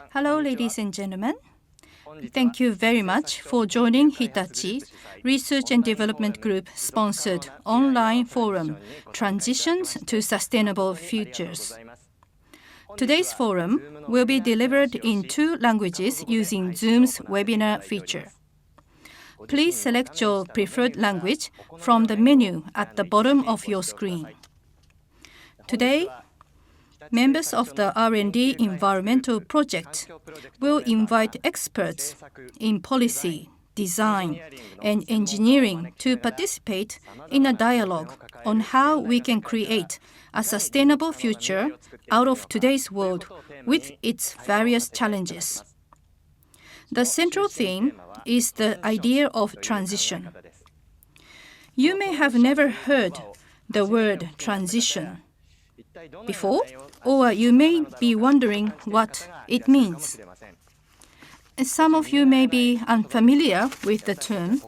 Hello, ladies and gentlemen. Thank you very much for joining Hitachi Research and Development Group sponsored online forum, Transitions to Sustainable Futures. Today's forum will be delivered in 2 languages using Zoom's webinar feature. Please select your preferred language from the menu at the bottom of your screen. Today, members of the R&D Environmental Project will invite experts in policy, design, and engineering to participate in a dialogue on how we can create a sustainable future out of today's world with its various challenges. The central theme is the idea of transition. You may have never heard the word transition before, or you may be wondering what it means. Some of you may be unfamiliar with the term,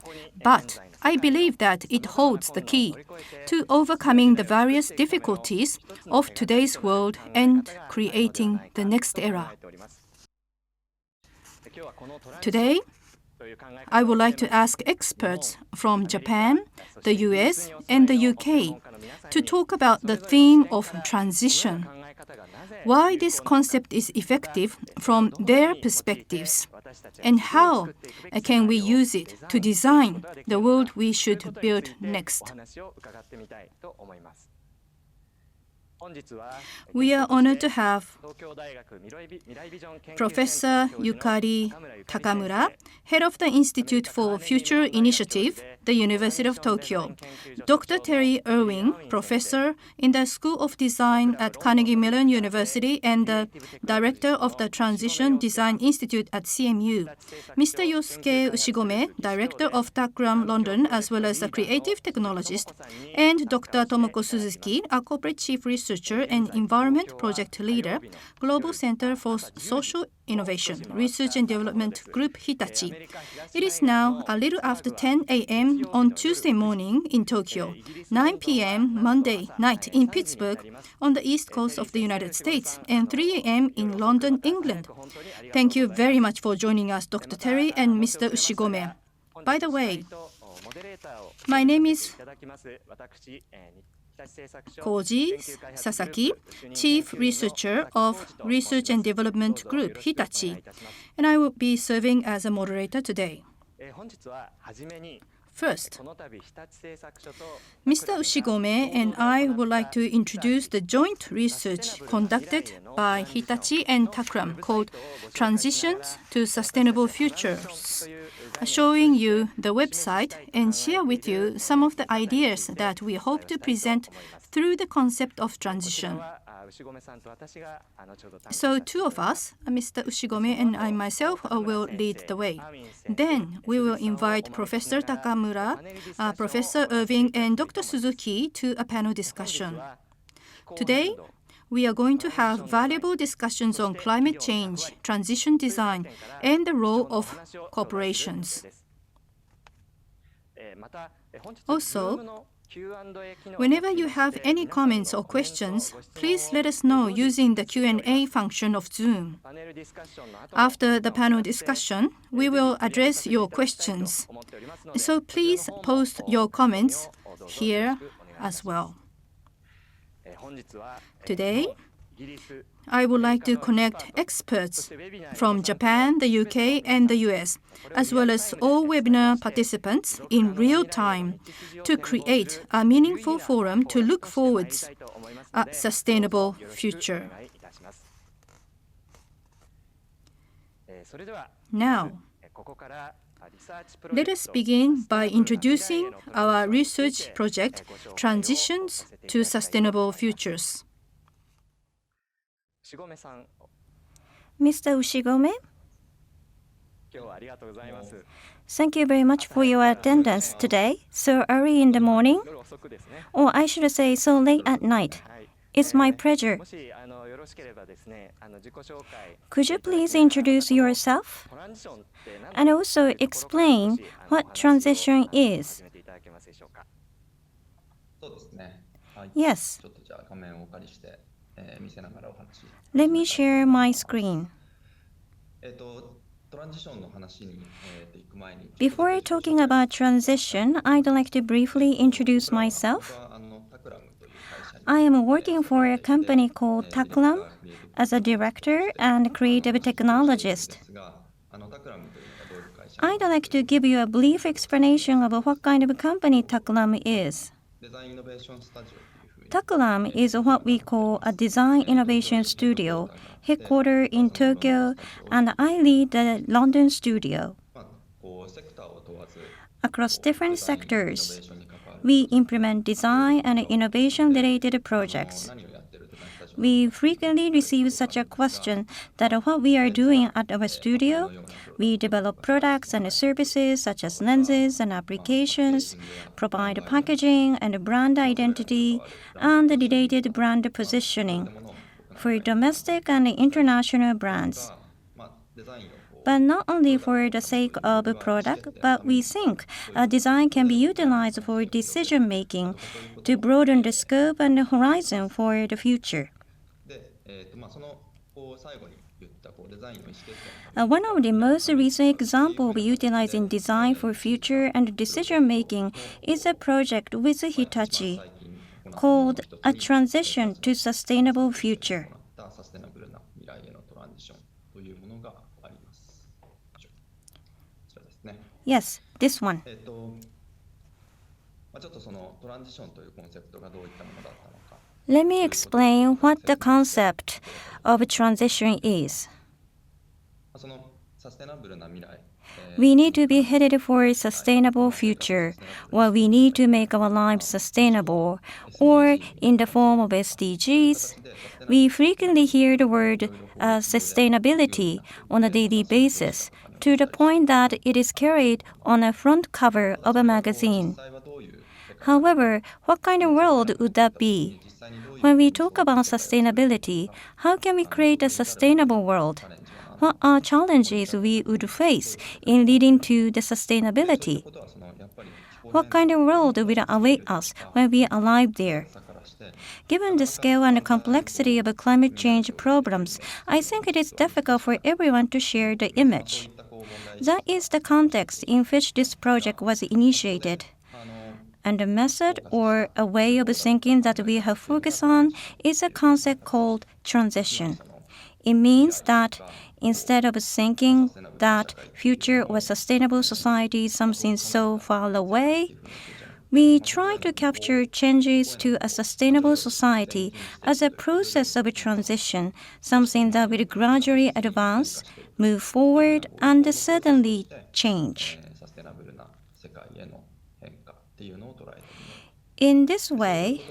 but I believe that it holds the key to overcoming the various difficulties of today's world and creating the next era. Today, I would like to ask experts from Japan, the US, and the UK to talk about the theme of transition, why this concept is effective from their perspectives, and how can we use it to design the world we should build next. We are honored to have Professor Yukari Takamura, Head of the Institute for Future Initiative, the University of Tokyo, Dr. Terry Irwin, Professor in the School of Design at Carnegie Mellon University and the Director of the Transition Design Institute at CMU, Mr. Yosuke Ushigome, Director of Takram London, as well as a creative technologist, and Dr. Tomoko Suzuki, a Corporate Chief Researcher and Environment Project Leader, Global Center for Social Innovation, Research and Development Group Hitachi. It is now a little after 10 a.m. on Tuesday morning in Tokyo, 9 p.m. Monday night in Pittsburgh on the east coast of the United States, and 3 a.m. in London, England. Thank you very much for joining us, Dr. Terry and Mr. Ushigome. By the way, my name is Koji Sasaki, Chief Researcher of Research and Development Group Hitachi, and I will be serving as a moderator today. First, Mr. Ushigome and I would like to introduce the joint research conducted by Hitachi and Takram called Transitions to Sustainable Futures, showing you the website and share with you some of the ideas that we hope to present through the concept of transition. So 2 of us, Mr. Ushigome and I myself, will lead the way. Then we will invite Professor Takamura, Professor Irving, and Dr. Suzuki to a panel discussion. Today, we are going to have valuable discussions on climate change, transition design, and the role of corporations. Also, whenever you have any comments or questions, please let us know using the Q&A function of Zoom. After the panel discussion, we will address your questions. So please post your comments here as well. Today, I would like to connect experts from Japan, the UK, and the US, as well as all webinar participants in real time to create a meaningful forum to look forwards a sustainable future. Now, let us begin by introducing our research project, Transitions to Sustainable Futures. Mr. Ushigome, thank you very much for your attendance today, so early in the morning, or I should say so late at night. It's my pleasure. Could you please introduce yourself and also explain what transition is? Yes. Let me share my screen. Before talking about transition, I'd like to briefly introduce myself. I am working for a company called Takram as a director and creative technologist. I'd like to give you a brief explanation of what kind of company Takram is. Takram is what we call a design innovation studio, headquartered in Tokyo, and I lead the London studio. Across different sectors, we implement design and innovation-related projects. We frequently receive such a question that what we are doing at our studio, we develop products and services such as lenses and applications, provide packaging and brand identity, and related brand positioning for domestic and international brands. But not only for the sake of a product, but we think design can be utilized for decision-making to broaden the scope and the horizon for the future. One of the most recent examples we utilize in design for future and decision-making is a project with Hitachi called A Transition to Sustainable Future. Yes, this one. Let me explain what the concept of transition is. We need to be headed for a sustainable future, or we need to make our lives sustainable, or in the form of SDGs. We frequently hear the word sustainability on a daily basis, to the point that it is carried on a front cover of a magazine. However, what kind of world would that be? When we talk about sustainability, how can we create a sustainable world? What are challenges we would face in leading to the sustainability? What kind of world will await us when we arrive there? Given the scale and complexity of climate change problems, I think it is difficult for everyone to share the image. That is the context in which this project was initiated. And the method or a way of thinking that we have focused on is a concept called transition. It means that instead of thinking that future or sustainable society is something so far away, we try to capture changes to a sustainable society as a process of transition, something that will gradually advance, move forward, and suddenly change. In this way,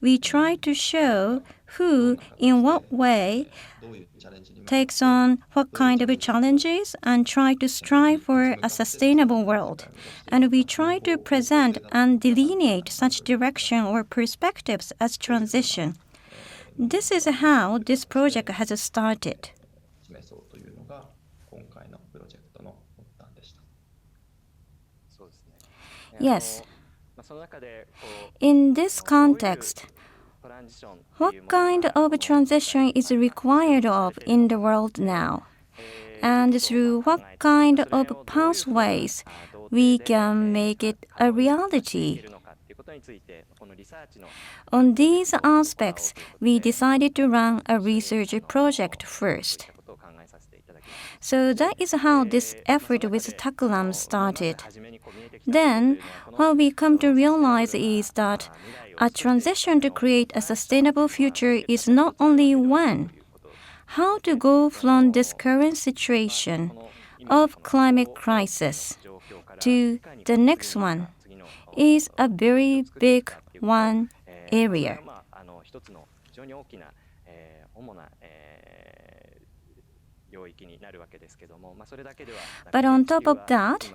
we try to show who, in what way, takes on what kind of challenges and try to strive for a sustainable world. And we try to present and delineate such direction or perspectives as transition. This is how this project has started. Yes. In this context, what kind of transition is required of in the world now? And through what kind of pathways we can make it a reality? On these aspects, we decided to run a research project first. So that is how this effort with Takram started. Then, what we come to realize is that a transition to create a sustainable future is not only one. How to go from this current situation of climate crisis to the next one is a very big one area. But on top of that,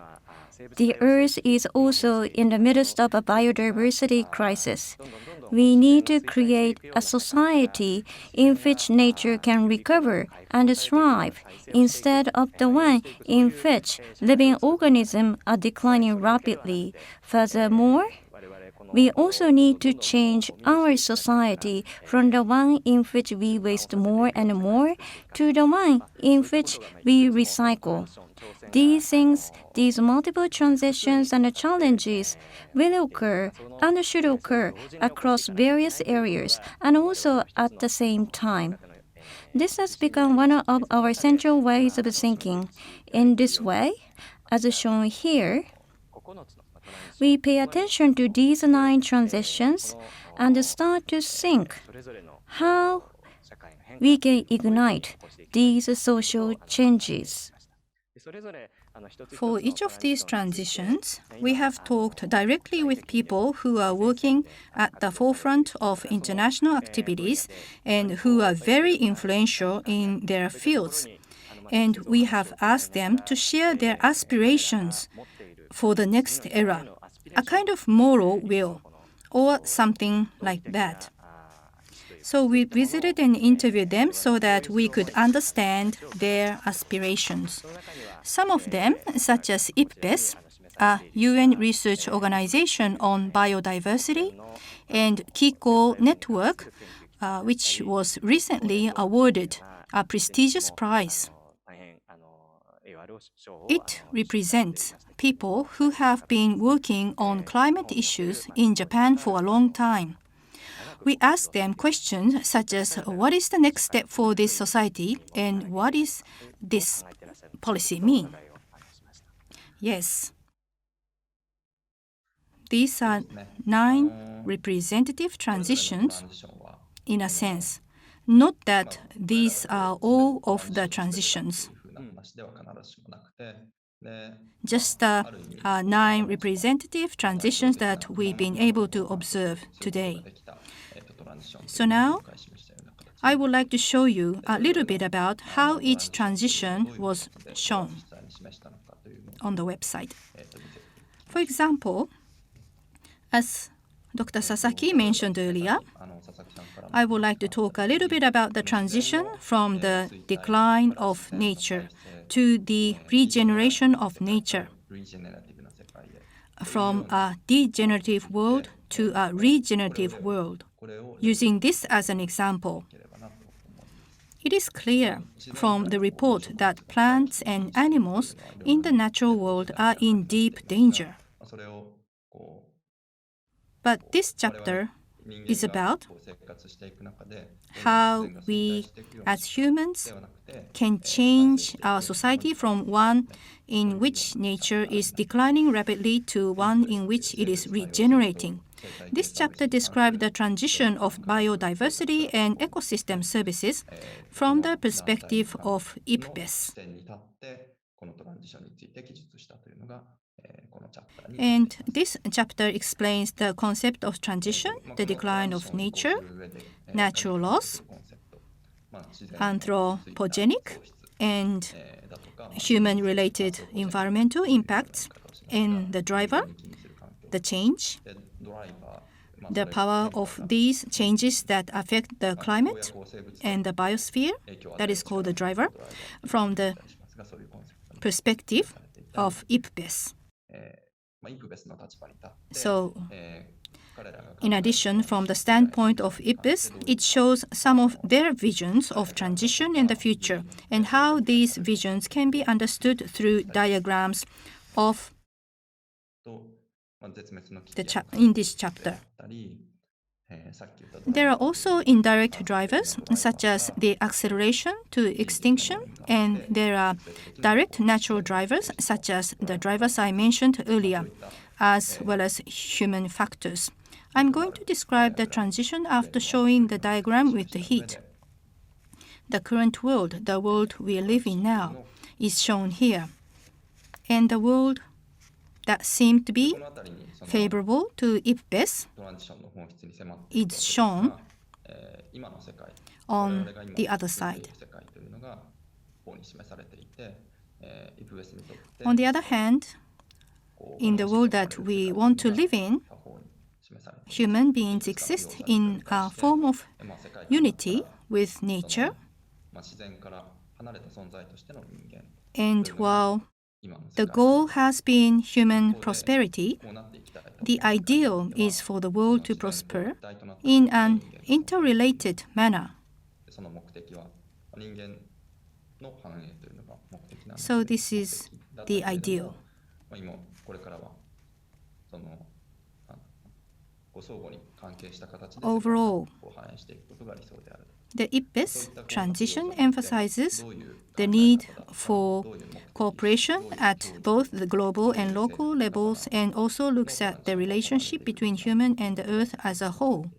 the Earth is also in the midst of a biodiversity crisis. We need to create a society in which nature can recover and thrive instead of the one in which living organisms are declining rapidly. Furthermore, we also need to change our society from the one in which we waste more and more to the one in which we recycle. These things, these multiple transitions and challenges will occur and should occur across various areas and also at the same time. This has become one of our central ways of thinking. In this way, as shown here, we pay attention to these 9 transitions and start to think how we can ignite these social changes. For each of these transitions, we have talked directly with people who are working at the forefront of international activities and who are very influential in their fields. And we have asked them to share their aspirations for the next era, a kind of moral will, or something like that. So we visited and interviewed them so that we could understand their aspirations. Some of them, such as IPBES, a UN research organization on biodiversity, and Kiko Network, which was recently awarded a prestigious prize. It represents people who have been working on climate issues in Japan for a long time. We asked them questions such as, what is the next step for this society and what is this policy mean? Yes. These are 9 representative transitions in a sense. Note that these are all of the transitions. Just 9 representative transitions that we've been able to observe today. So now, I would like to show you a little bit about how each transition was shown on the website. For example, as Dr. Sasaki mentioned earlier, I would like to talk a little bit about the transition from the decline of nature to the regeneration of nature, from a degenerative world to a regenerative world. Using this as an example, it is clear from the report that plants and animals in the natural world are in deep danger. But this chapter is about how we, as humans, can change our society from one in which nature is declining rapidly to one in which it is regenerating. This chapter describes the transition of biodiversity and ecosystem services from the perspective of IPBES. And this chapter explains the concept of transition, the decline of nature, natural loss, anthropogenic and human-related environmental impacts, and the driver, the change, the power of these changes that affect the climate and the biosphere, that is called the driver, from the perspective of IPBES. So, in addition, from the standpoint of IPBES, it shows some of their visions of transition in the future and how these visions can be understood through diagrams of in this chapter. There are also indirect drivers, such as the acceleration to extinction, and there are direct natural drivers, such as the drivers I mentioned earlier, as well as human factors. I'm going to describe the transition after showing the diagram with the heat. The current world, the world we live in now, is shown here. And the world that seemed to be favorable to IPBES is shown on the other side. On the other hand, in the world that we want to live in, human beings exist in a form of unity with nature. And while The goal has been human prosperity. The ideal is for the world to prosper in an interrelated manner. So this is the ideal. Overall, the IPBES transition emphasizes the need for cooperation at both the global and local levels, and also looks at the relationship between human and the earth as a whole.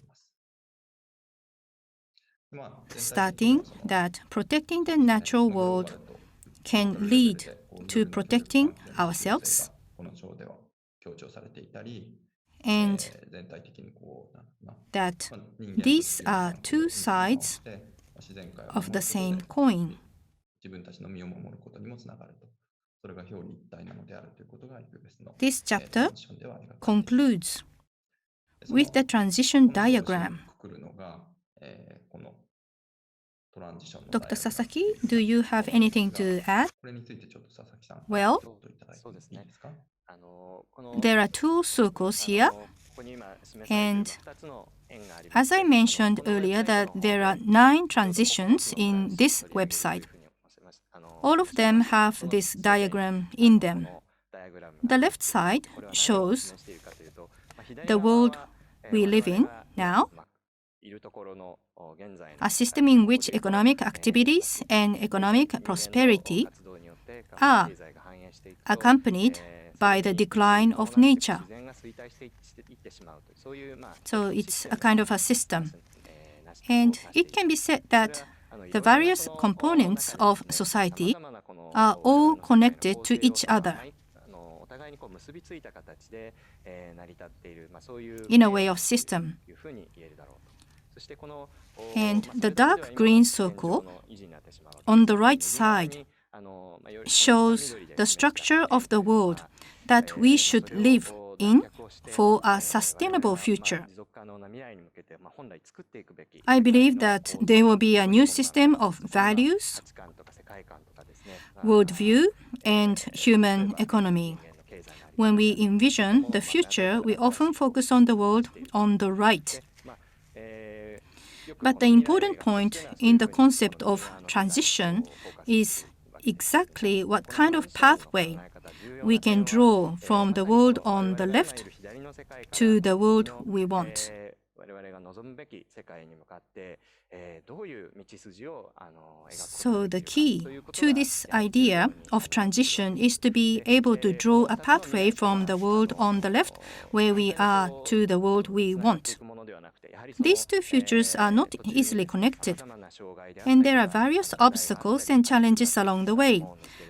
Starting that protecting the natural world can lead to protecting ourselves, and that these are two sides of the same coin. This chapter concludes with the transition diagram. Dr. Sasaki, do you have anything to add? Well, there are two circles here, and as I mentioned earlier, that there are 9 transitions in this website. All of them have this diagram in them. The left side shows the world we live in now, a system in which economic activities and economic prosperity are accompanied by the decline of nature. So it's a kind of a system. And it can be said that the various components of society are all connected to each other in a way of system. And the dark green circle on the right side shows the structure of the world that we should live in for a sustainable future. I believe that there will be a new system of values, worldview, and human economy. When we envision the future, we often focus on the world on the right. But the important point in the concept of transition is exactly what kind of pathway we can draw from the world on the left to the world we want. So the key to this idea of transition is to be able to draw a pathway from the world on the left, where we are, to the world we want. These two futures are not easily connected, and there are various obstacles and challenges along the way.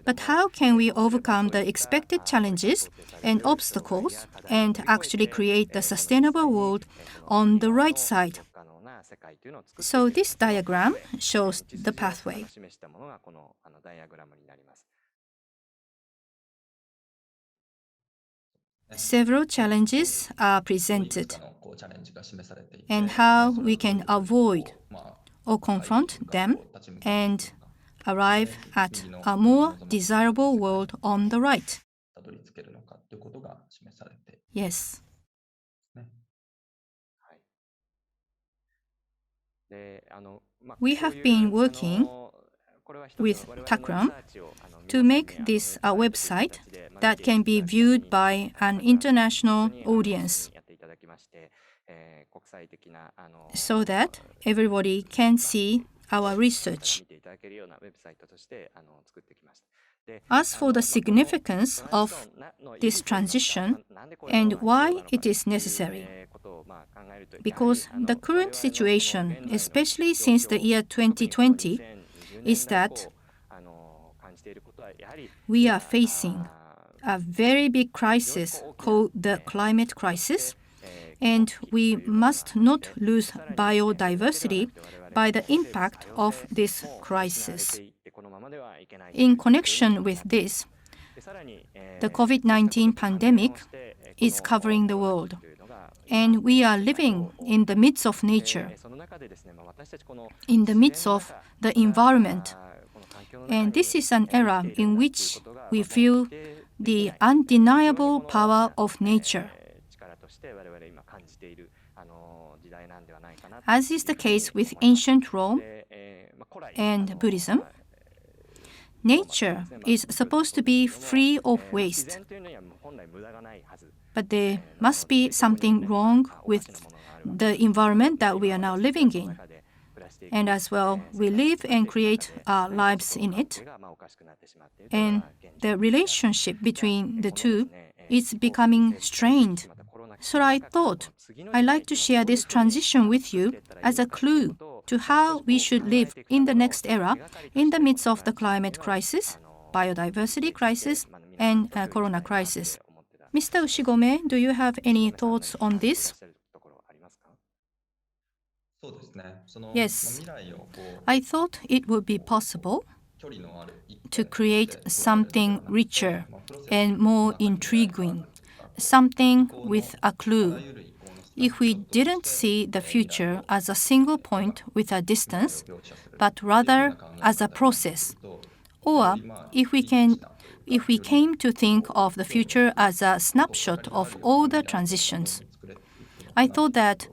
But how can we overcome the expected challenges and obstacles and actually create the sustainable world on the right side? So this diagram shows the pathway. Several challenges are presented, and how we can avoid or confront them and arrive at a more desirable world on the right. Yes. We have been working with Takram to make this a website that can be viewed by an international audience, so that everybody can see our research. As for the significance of this transition and why it is necessary, because the current situation, especially since the year 2020, is that we are facing a very big crisis called the climate crisis, and we must not lose biodiversity by the impact of this crisis. In connection with this, the COVID-19 pandemic is covering the world, And we are living in the midst of nature, in the midst of the environment. And this is an era in which we feel the undeniable power of nature. As is the case with ancient Rome and Buddhism, nature is supposed to be free of waste. But there must be something wrong with the environment that we are now living in. And as well, we live and create our lives in it. And the relationship between the two is becoming strained. So I thought I'd like to share this transition with you as a clue to how we should live in the next era in the midst of the climate crisis, biodiversity crisis, and corona crisis. Mr. Ushigome, do you have any thoughts on this? Yes, I thought it would be possible to create something richer and more intriguing, something with a clue. If we didn't see the future as a single point with a distance, but rather as a process, or if we came to think of the future as a snapshot of all the transitions. I thought that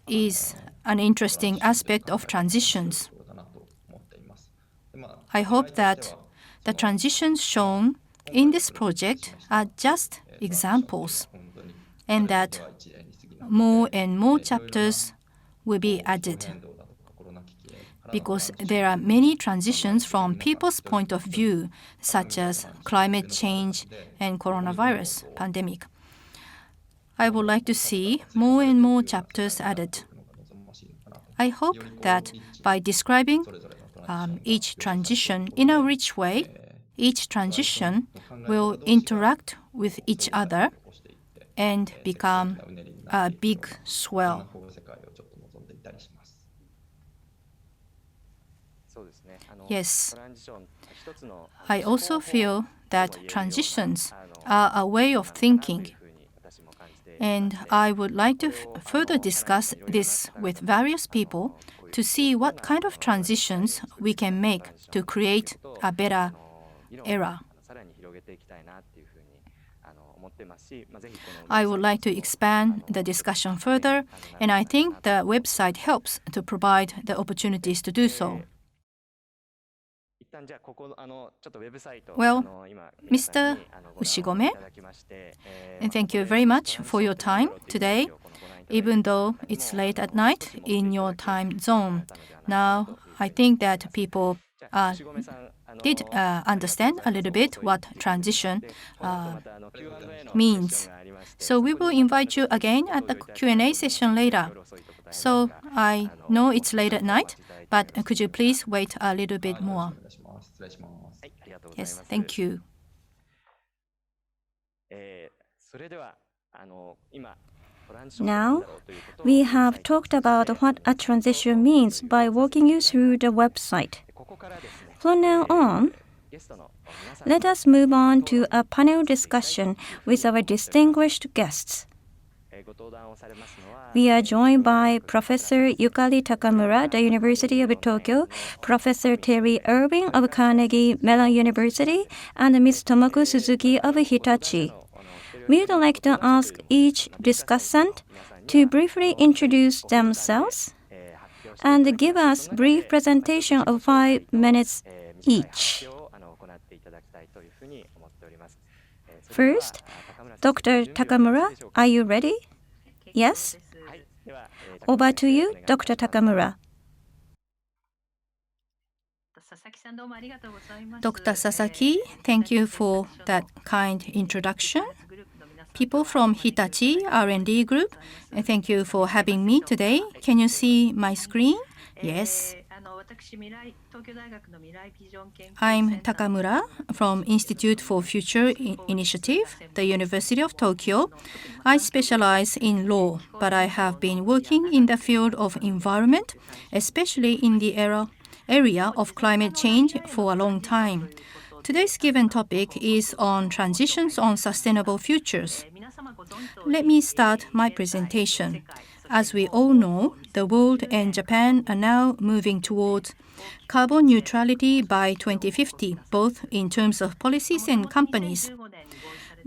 is an interesting aspect of transitions. I hope that the transitions shown in this project are just examples, and that more and more chapters will be added, because there are many transitions from people's point of view, such as climate change and coronavirus pandemic. I would like to see more and more chapters added. I hope that by describing each transition in a rich way, each transition will interact with each other and become a big swell. Yes, I also feel that transitions are a way of thinking, and I would like to further discuss this with various people to see what kind of transitions we can make to create a better era. I would like to expand the discussion further, and I think the website helps to provide the opportunities to do so. Well, Mr. Ushigome, and thank you very much for your time today, even though it's late at night in your time zone. Now, I think that people did understand a little bit what transition means. So we will invite you again at the Q&A session later. So I know it's late at night, but could you please wait a little bit more? Yes, thank you. Now, we have talked about what a transition means by walking you through the website. From now on, let us move on to a panel discussion with our distinguished guests. We are joined by Professor Yukari Takamura, the University of Tokyo, Professor Terry Irving of Carnegie Mellon University, and Ms. Tomoko Suzuki of Hitachi. We would like to ask each discussant to briefly introduce themselves and give us a brief presentation of 5 minutes each. First, Dr. Takamura, are you ready? Yes? Over to you, Dr. Takamura. Dr. Sasaki, thank you for that kind introduction. People from Hitachi R&D Group, thank you for having me today. Can you see my screen? Yes. I'm Takamura from Institute for Future Initiative, the University of Tokyo. I specialize in law, but I have been working in the field of environment, especially in the area of climate change for a long time. Today's given topic is on transitions on sustainable futures. Let me start my presentation. As we all know, the world and Japan are now moving towards carbon neutrality by 2050, both in terms of policies and companies.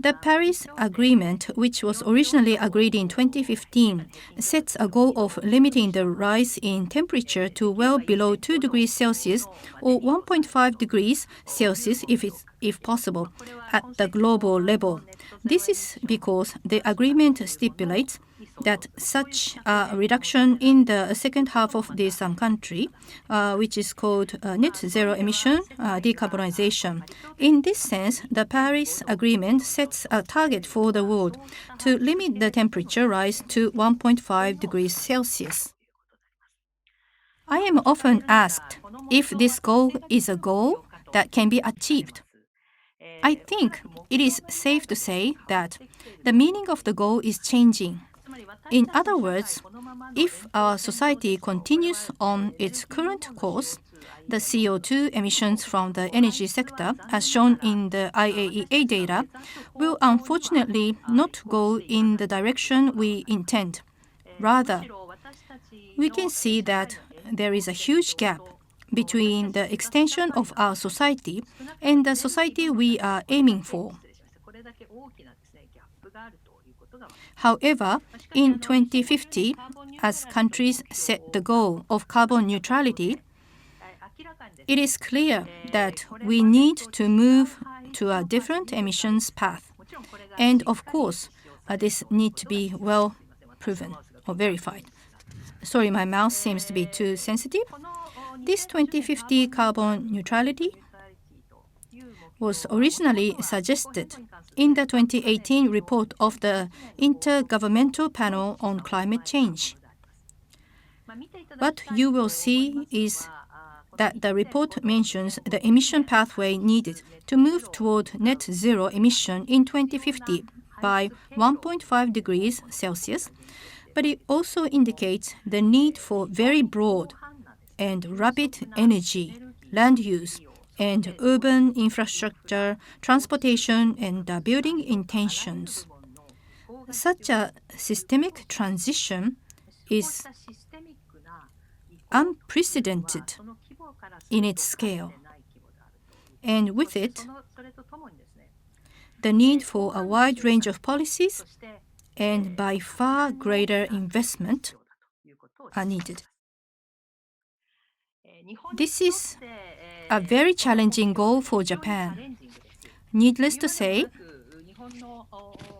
The Paris Agreement, which was originally agreed in 2015, sets a goal of limiting the rise in temperature to well below 2 degrees Celsius or 1.5 degrees Celsius if possible at the global level. This is because the agreement stipulates that such a reduction in the second half of this country, which is called net zero emission decarbonization. In this sense, the Paris Agreement sets a target for the world to limit the temperature rise to 1.5 degrees Celsius. I am often asked if this goal is a goal that can be achieved. I think it is safe to say that the meaning of the goal is changing. In other words, if our society continues on its current course, the CO2 emissions from the energy sector, as shown in the IAEA data, will unfortunately not go in the direction we intend. Rather, we can see that there is a huge gap between the extension of our society and the society we are aiming for. However, in 2050, as countries set the goal of carbon neutrality, it is clear that we need to move to a different emissions path. And of course, this needs to be well proven or verified. Sorry, my mouth seems to be too sensitive. This 2050 carbon neutrality was originally suggested in the 2018 report of the Intergovernmental Panel on Climate Change. What you will see is that the report mentions the emission pathway needed to move toward net zero emission in 2050 by 1.5 degrees Celsius, but it also indicates the need for very broad and rapid energy, land use, and urban infrastructure, transportation, and building intentions. Such a systemic transition is unprecedented in its scale, and with it, the need for a wide range of policies and by far greater investment are needed. This is a very challenging goal for Japan. Needless to say,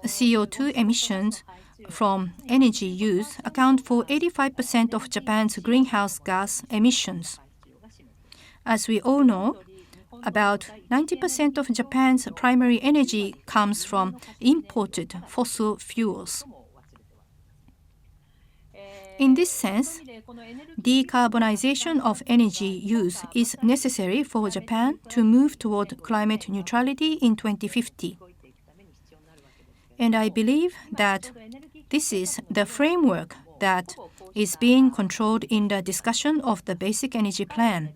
CO2 emissions from energy use account for 85% of Japan's greenhouse gas emissions. As we all know, about 90% of Japan's primary energy comes from imported fossil fuels. In this sense, decarbonization of energy use is necessary for Japan to move toward climate neutrality in 2050. And I believe that this is the framework that is being controlled in the discussion of the Basic Energy Plan: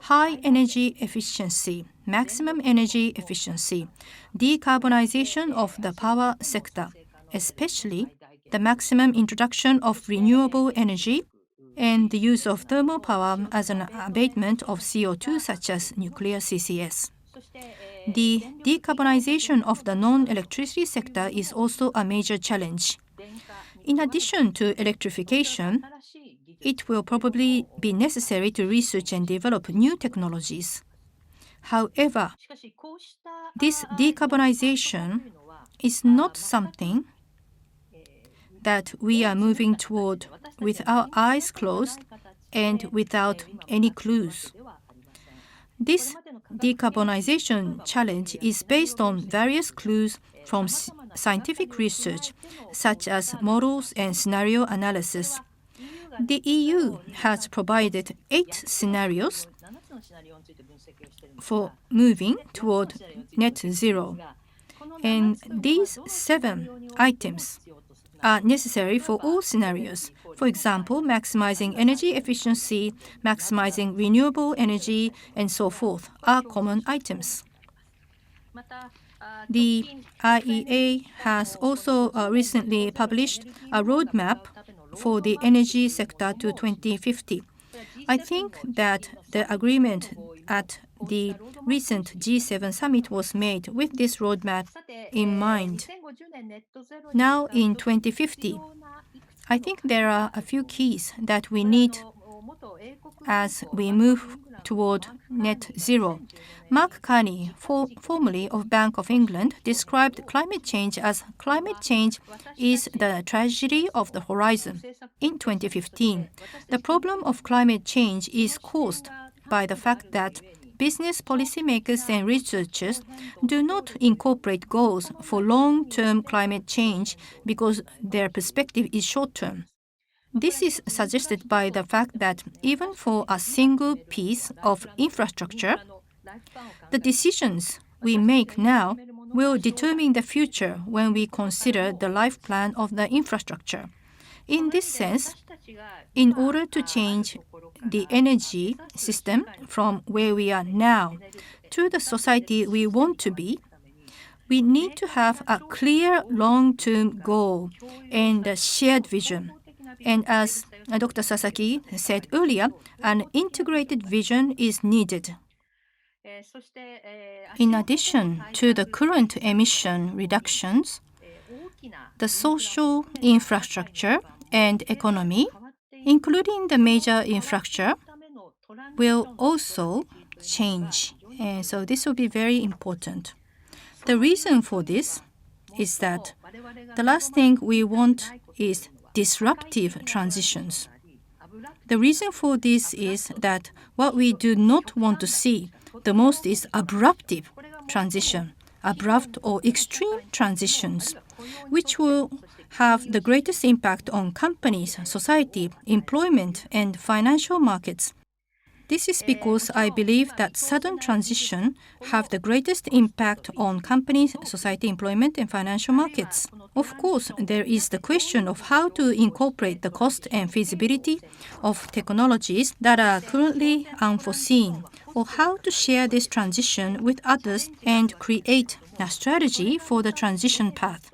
high energy efficiency, maximum energy efficiency, decarbonization of the power sector, especially the maximum introduction of renewable energy and the use of thermal power as an abatement of CO2 such as nuclear CCS. The decarbonization of the non-electricity sector is also a major challenge. In addition to electrification, it will probably be necessary to research and develop new technologies. However, this decarbonization is not something that we are moving toward with our eyes closed and without any clues. This decarbonization challenge is based on various clues from scientific research, such as models and scenario analysis. The EU has provided 8 scenarios for moving toward net zero, and these 7 items are necessary for all scenarios. For example, maximizing energy efficiency, maximizing renewable energy, and so forth are common items. The IEA has also recently published a roadmap for the energy sector to 2050. I think that the agreement at the recent G7 summit was made with this roadmap in mind. Now in 2050, I think there are a few keys that we need as we move toward net zero. Mark Carney, formerly of Bank of England, described climate change as climate change is the tragedy of the horizon. In 2015, the problem of climate change is caused by the fact that business policymakers and researchers do not incorporate goals for long-term climate change because their perspective is short-term. This is suggested by the fact that even for a single piece of infrastructure, the decisions we make now will determine the future when we consider the life plan of the infrastructure. In this sense, in order to change the energy system from where we are now to the society we want to be, we need to have a clear long-term goal and a shared vision. And as Dr. Sasaki said earlier, an integrated vision is needed. In addition to the current emission reductions, the social infrastructure and economy, including the major infrastructure, will also change. And so this will be very important. The reason for this is that the last thing we want is disruptive transitions. The reason for this is that what we do not want to see the most is abrupt or extreme transitions, which will have the greatest impact on companies, society, employment, and financial markets. This is because I believe that sudden transition have the greatest impact on companies, society, employment, and financial markets. Of course, there is the question of how to incorporate the cost and feasibility of technologies that are currently unforeseen, or how to share this transition with others and create a strategy for the transition path.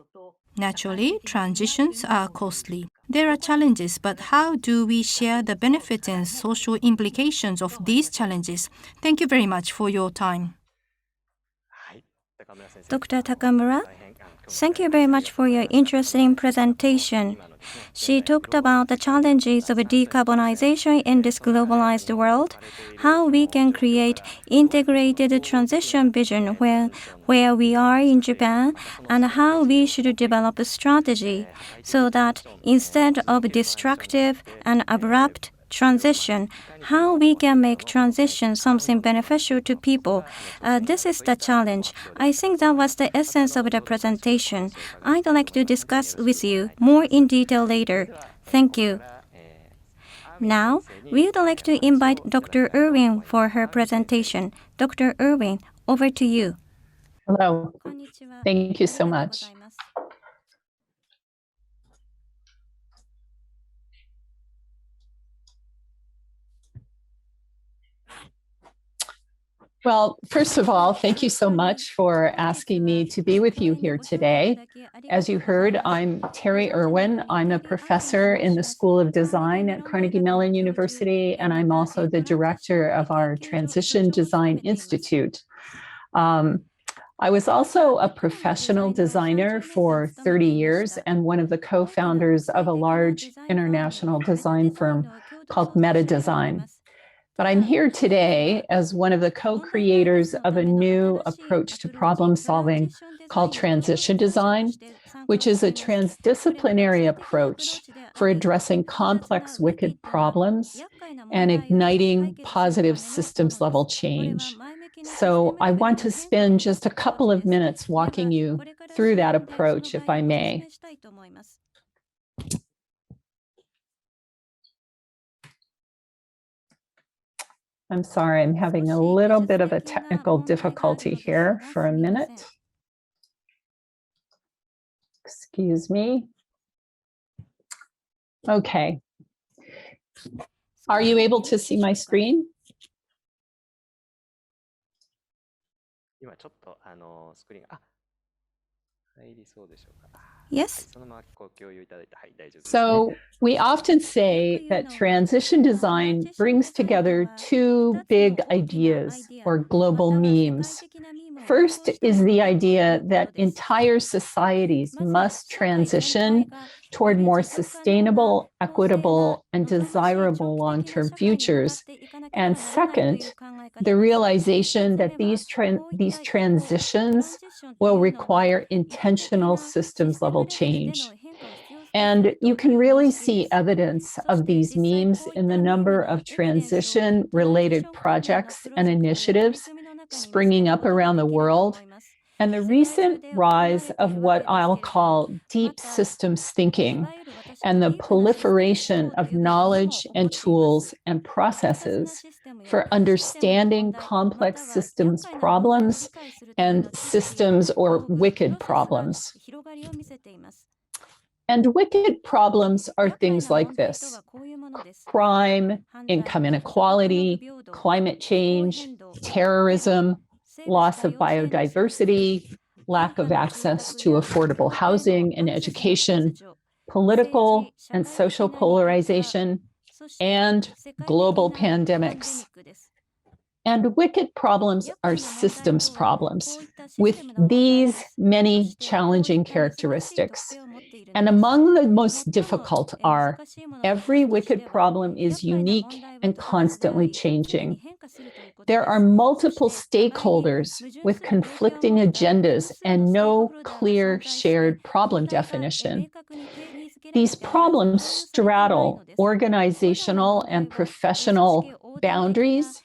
Naturally, transitions are costly. There are challenges, but how do we share the benefits and social implications of these challenges? Thank you very much for your time. Dr. Takamura, thank you very much for your interesting presentation. She talked about the challenges of decarbonization in this globalized world, how we can create integrated transition vision where we are in Japan, and how we should develop a strategy so that instead of destructive and abrupt transition, how we can make transition something beneficial to people. This is the challenge. I think that was the essence of the presentation. I'd like to discuss with you more in detail later. Thank you. Now, we would like to invite Dr. Irwin for her presentation. Dr. Irwin, over to you. Hello. Thank you so much. Well, first of all, thank you so much for asking me to be with you here today. As you heard, I'm Terry Irwin. I'm a professor in the School of Design at Carnegie Mellon University, and I'm also the director of our Transition Design Institute. I was also a professional designer for 30 years and one of the co-founders of a large international design firm called Meta Design. But I'm here today as one of the co-creators of a new approach to problem solving called transition design, which is a transdisciplinary approach for addressing complex wicked problems and igniting positive systems level change. So I want to spend just a couple of minutes walking you through that approach, if I may. I'm sorry, I'm having a little bit of a technical difficulty here for a minute. Excuse me. Okay. Are you able to see my screen? Yes? So we often say that transition design brings together two big ideas or global memes. First is the idea that entire societies must transition toward more sustainable, equitable, and desirable long-term futures. And second, the realization that these transitions will require intentional systems level change. And you can really see evidence of these memes in the number of transition-related projects and initiatives springing up around the world, and the recent rise of what I'll call deep systems thinking and the proliferation of knowledge and tools and processes for understanding complex systems problems and systems or wicked problems. And wicked problems are things like this: crime, income inequality, climate change, terrorism, loss of biodiversity, lack of access to affordable housing and education, political and social polarization, and global pandemics. And wicked problems are systems problems with these many challenging characteristics. And among the most difficult are every wicked problem is unique and constantly changing. There are multiple stakeholders with conflicting agendas and no clear shared problem definition. These problems straddle organizational and professional boundaries,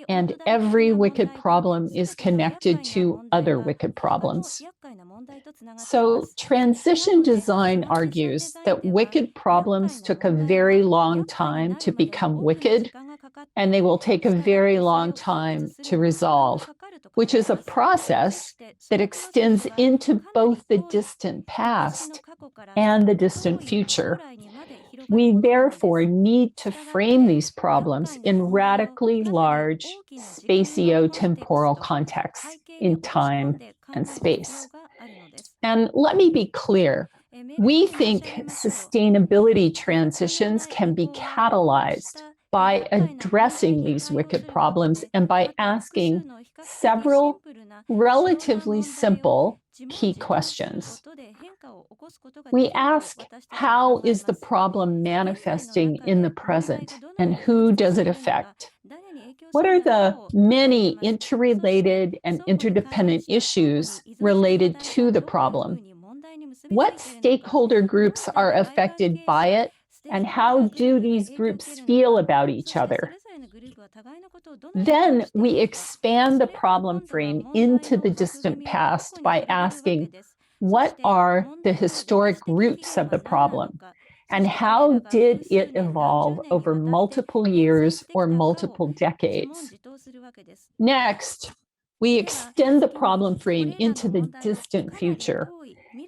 and every wicked problem is connected to other wicked problems. So transition design argues that wicked problems took a very long time to become wicked, and they will take a very long time to resolve, which is a process that extends into both the distant past and the distant future. We therefore need to frame these problems in radically large spatio-temporal contexts in time and space. And let me be clear, we think sustainability transitions can be catalyzed by addressing these wicked problems and by asking several relatively simple key questions. We ask, how is the problem manifesting in the present, and who does it affect? What are the many interrelated and interdependent issues related to the problem? What stakeholder groups are affected by it, and how do these groups feel about each other? Then we expand the problem frame into the distant past by asking, what are the historic roots of the problem? And how did it evolve over multiple years or multiple decades? Next, we extend the problem frame into the distant future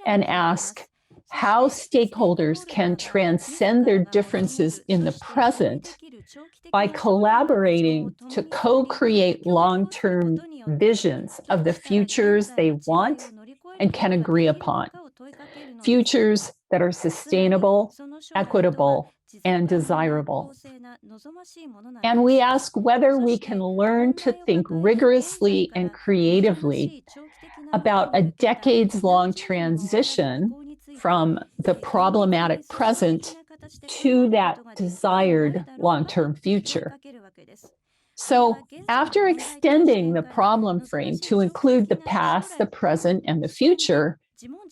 and ask how stakeholders can transcend their differences in the present by collaborating to co-create long-term visions of the futures they want and can agree upon. Futures that are sustainable, equitable, and desirable. And we ask whether we can learn to think rigorously and creatively about a decades-long transition from the problematic present to that desired long-term future. So after extending the problem frame to include the past, the present, and the future,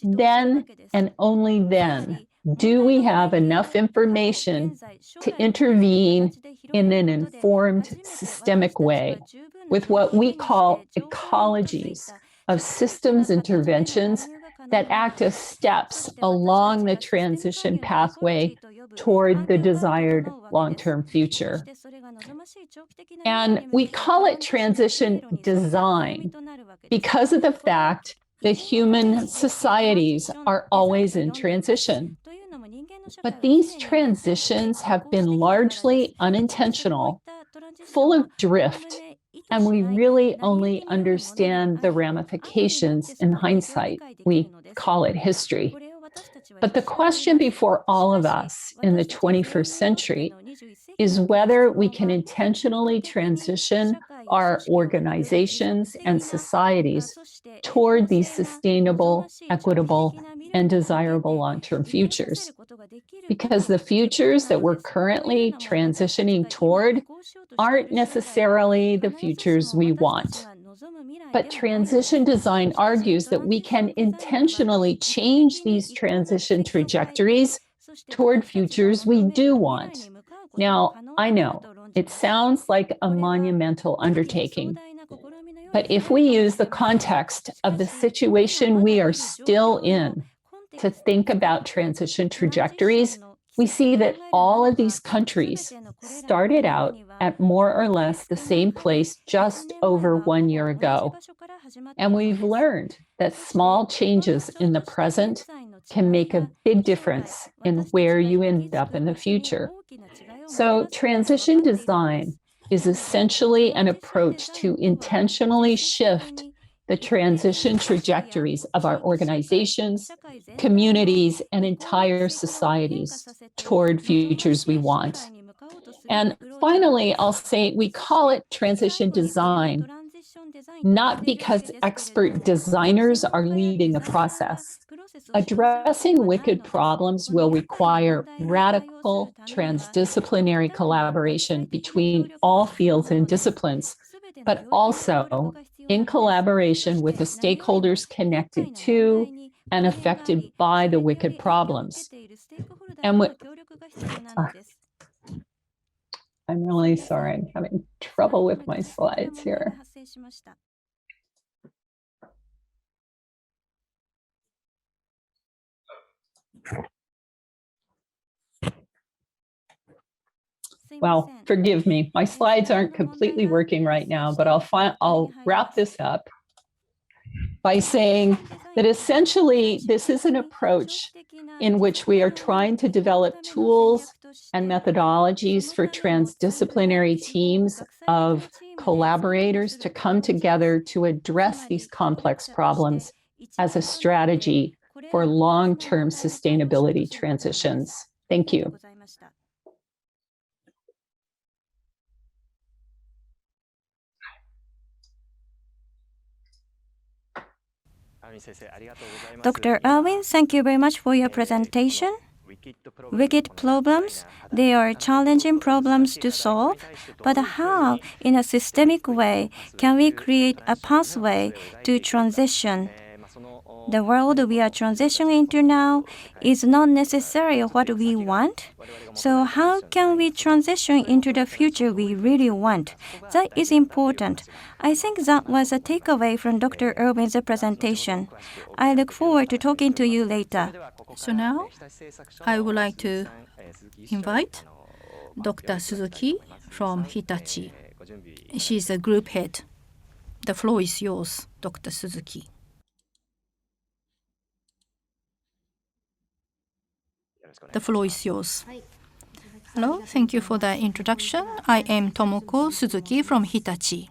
then and only then do we have enough information to intervene in an informed, systemic way with what we call ecologies of systems interventions that act as steps along the transition pathway toward the desired long-term future. And we call it transition design because of the fact that human societies are always in transition. But these transitions have been largely unintentional, full of drift, and we really only understand the ramifications in hindsight. We call it history. But the question before all of us in the 21st century is whether we can intentionally transition our organizations and societies toward these sustainable, equitable, and desirable long-term futures. Because the futures that we're currently transitioning toward aren't necessarily the futures we want. But transition design argues that we can intentionally change these transition trajectories toward futures we do want. Now, I know it sounds like a monumental undertaking, but if we use the context of the situation we are still in to think about transition trajectories, we see that all of these countries started out at more or less the same place just over 1 year ago. And we've learned that small changes in the present can make a big difference in where you end up in the future. So transition design is essentially an approach to intentionally shift the transition trajectories of our organizations, communities, and entire societies toward futures we want. And finally, I'll say we call it transition design, not because expert designers are leading a process. Addressing wicked problems will require radical transdisciplinary collaboration between all fields and disciplines, but also in collaboration with the stakeholders connected to and affected by the wicked problems. And I'm really sorry, I'm having trouble with my slides here. Well, forgive me. My slides aren't completely working right now, but I'll wrap this up by saying that essentially this is an approach in which we are trying to develop tools and methodologies for transdisciplinary teams of collaborators to come together to address these complex problems as a strategy for long-term sustainability transitions. Thank you. Dr. Irwin, thank you very much for your presentation. Wicked problems, they are challenging problems to solve, but how, in a systemic way, can we create a pathway to transition? The world we are transitioning into now is not necessarily what we want. So how can we transition into the future we really want? That is important. I think that was a takeaway from Dr. Irwin's presentation. I look forward to talking to you later. So now, I would like to invite Dr. Suzuki from Hitachi. She's a group head. The floor is yours, Dr. Suzuki. The floor is yours. Hello, thank you for the introduction. I am Tomoko Suzuki from Hitachi.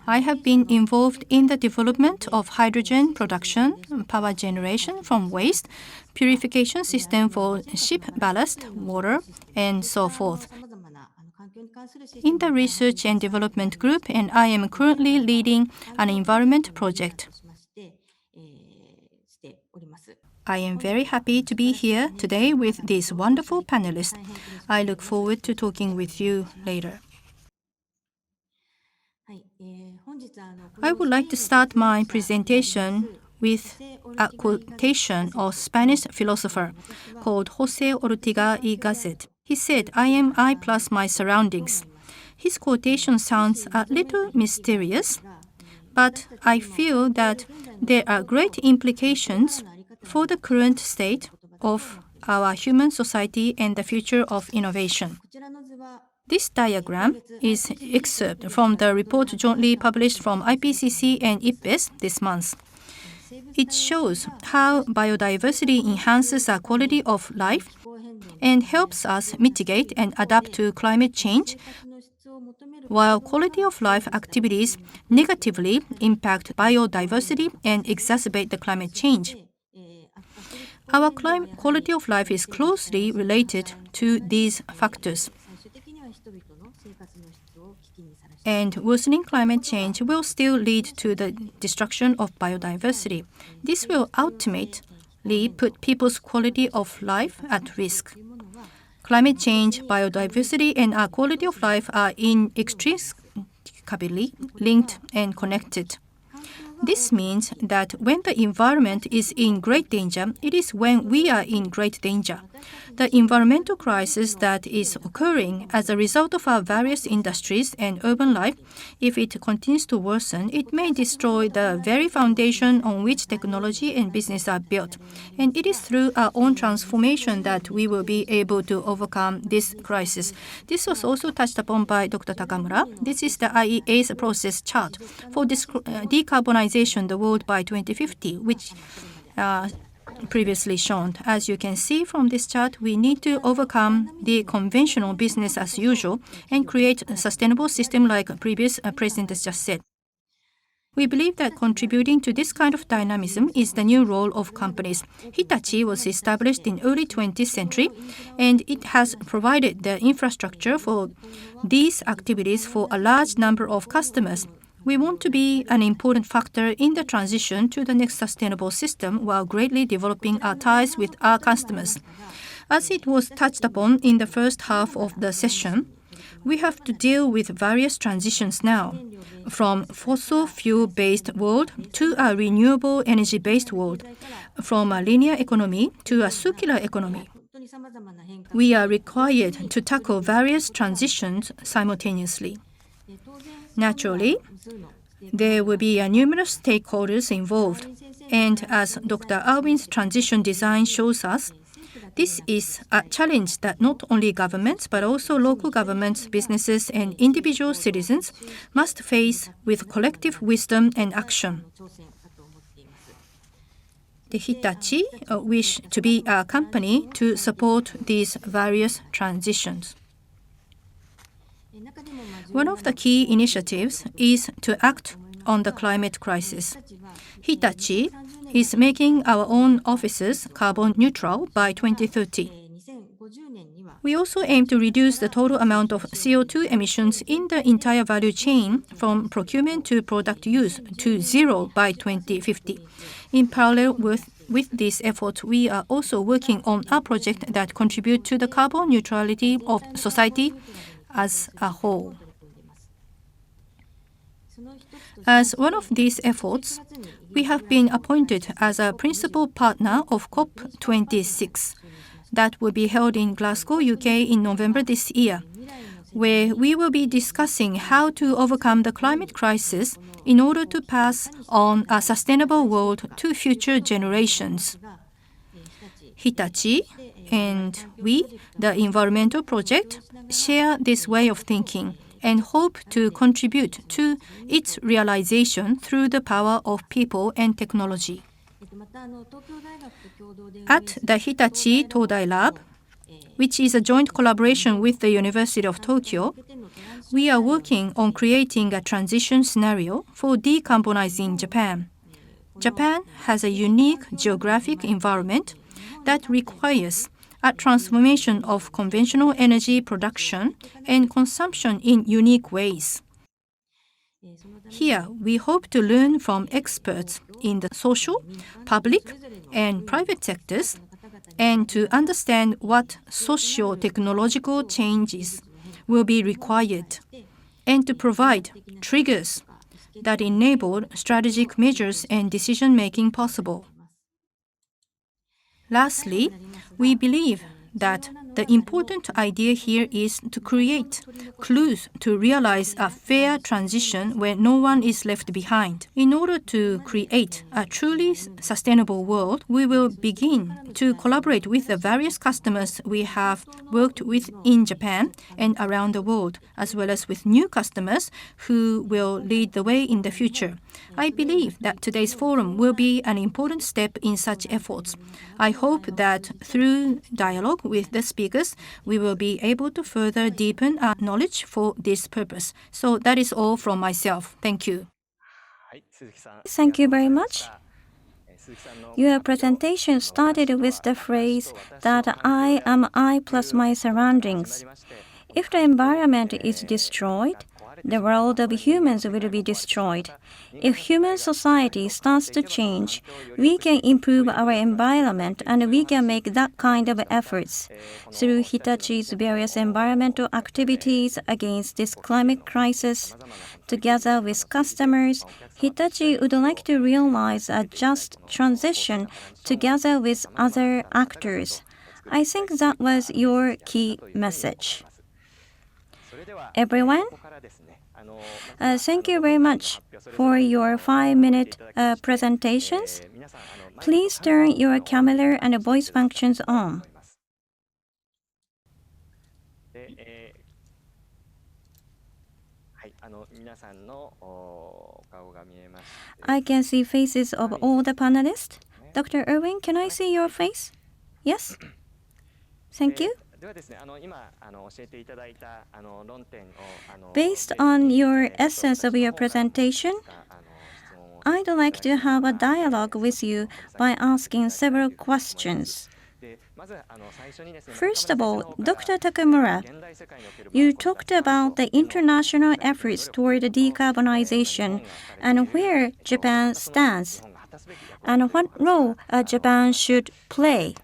I have been involved in the development of hydrogen production, power generation from waste, purification system for ship ballast, water, and so forth. In the research and development group, and I am currently leading an environment project. I am very happy to be here today with these wonderful panelists. I look forward to talking with you later. I would like to start my presentation with a quotation of Spanish philosopher called José Ortega y Gasset. He said, "I am I plus my surroundings." His quotation sounds a little mysterious, but I feel that there are great implications for the current state of our human society and the future of innovation. This diagram is excerpt from the report jointly published from IPCC and IPBES this month. It shows how biodiversity enhances our quality of life and helps us mitigate and adapt to climate change, while quality of life activities negatively impact biodiversity and exacerbate the climate change. Our quality of life is closely related to these factors. And worsening climate change will still lead to the destruction of biodiversity. This will ultimately put people's quality of life at risk. Climate change, biodiversity, and our quality of life are inextricably linked and connected. This means that when the environment is in great danger, it is when we are in great danger. The environmental crisis that is occurring as a result of our various industries and urban life, if it continues to worsen, it may destroy the very foundation on which technology and business are built. And it is through our own transformation that we will be able to overcome this crisis. This was also touched upon by Dr. Takamura. This is the IEA's process chart for decarbonization the world by 2050, which previously shown. As you can see from this chart, we need to overcome the conventional business as usual and create a sustainable system like previous president has just said. We believe that contributing to this kind of dynamism is the new role of companies. Hitachi was established in early 20th century, and it has provided the infrastructure for these activities for a large number of customers. We want to be an important factor in the transition to the next sustainable system while greatly developing our ties with our customers. As it was touched upon in the first half of the session, we have to deal with various transitions now, from fossil fuel-based world to a renewable energy-based world, from a linear economy to a circular economy. We are required to tackle various transitions simultaneously. Naturally, there will be numerous stakeholders involved, and as Dr. Irwin's transition design shows us, this is a challenge that not only governments but also local governments, businesses, and individual citizens must face with collective wisdom and action. The Hitachi wish to be a company to support these various transitions. One of the key initiatives is to act on the climate crisis. Hitachi is making our own offices carbon neutral by 2030. We also aim to reduce the total amount of CO2 emissions in the entire value chain from procurement to product use to zero by 2050. In parallel with this effort, we are also working on a project that contributes to the carbon neutrality of society as a whole. As one of these efforts, we have been appointed as a principal partner of COP26 that will be held in Glasgow, UK in November this year, where we will be discussing how to overcome the climate crisis in order to pass on a sustainable world to future generations. Hitachi and we, the environmental project, share this way of thinking and hope to contribute to its realization through the power of people and technology. At the Hitachi Todai Lab, which is a joint collaboration with the University of Tokyo, we are working on creating a transition scenario for decarbonizing Japan. Japan has a unique geographic environment that requires a transformation of conventional energy production and consumption in unique ways. Here, we hope to learn from experts in the social, public, and private sectors and to understand what socio-technological changes will be required and to provide triggers that enable strategic measures and decision-making possible. Lastly, we believe that the important idea here is to create clues to realize a fair transition where no one is left behind. In order to create a truly sustainable world, we will begin to collaborate with the various customers we have worked with in Japan and around the world, as well as with new customers who will lead the way in the future. I believe that today's forum will be an important step in such efforts. I hope that through dialogue with the speakers, speakers, we will be able to further deepen our knowledge for this purpose. So that is all from myself. Thank you. Thank you very much. Your presentation started with the phrase that I am I plus my surroundings. If the environment is destroyed, the world of humans will be destroyed. If human society starts to change, we can improve our environment and we can make that kind of efforts. Through Hitachi's various environmental activities against this climate crisis, together with customers, Hitachi would like to realize a just transition together with other actors. I think that was your key message. Everyone, thank you very much for your 5-minute presentations. Please turn your camera and voice functions on. I can see faces of all the panelists. Dr. Irwin, can I see your face? Yes? Thank you. Based on your essence of your presentation, I'd like to have a dialogue with you by asking several questions. First of all, Dr. Takamura, you talked about the international efforts toward decarbonization and where Japan stands, and what role Japan should play.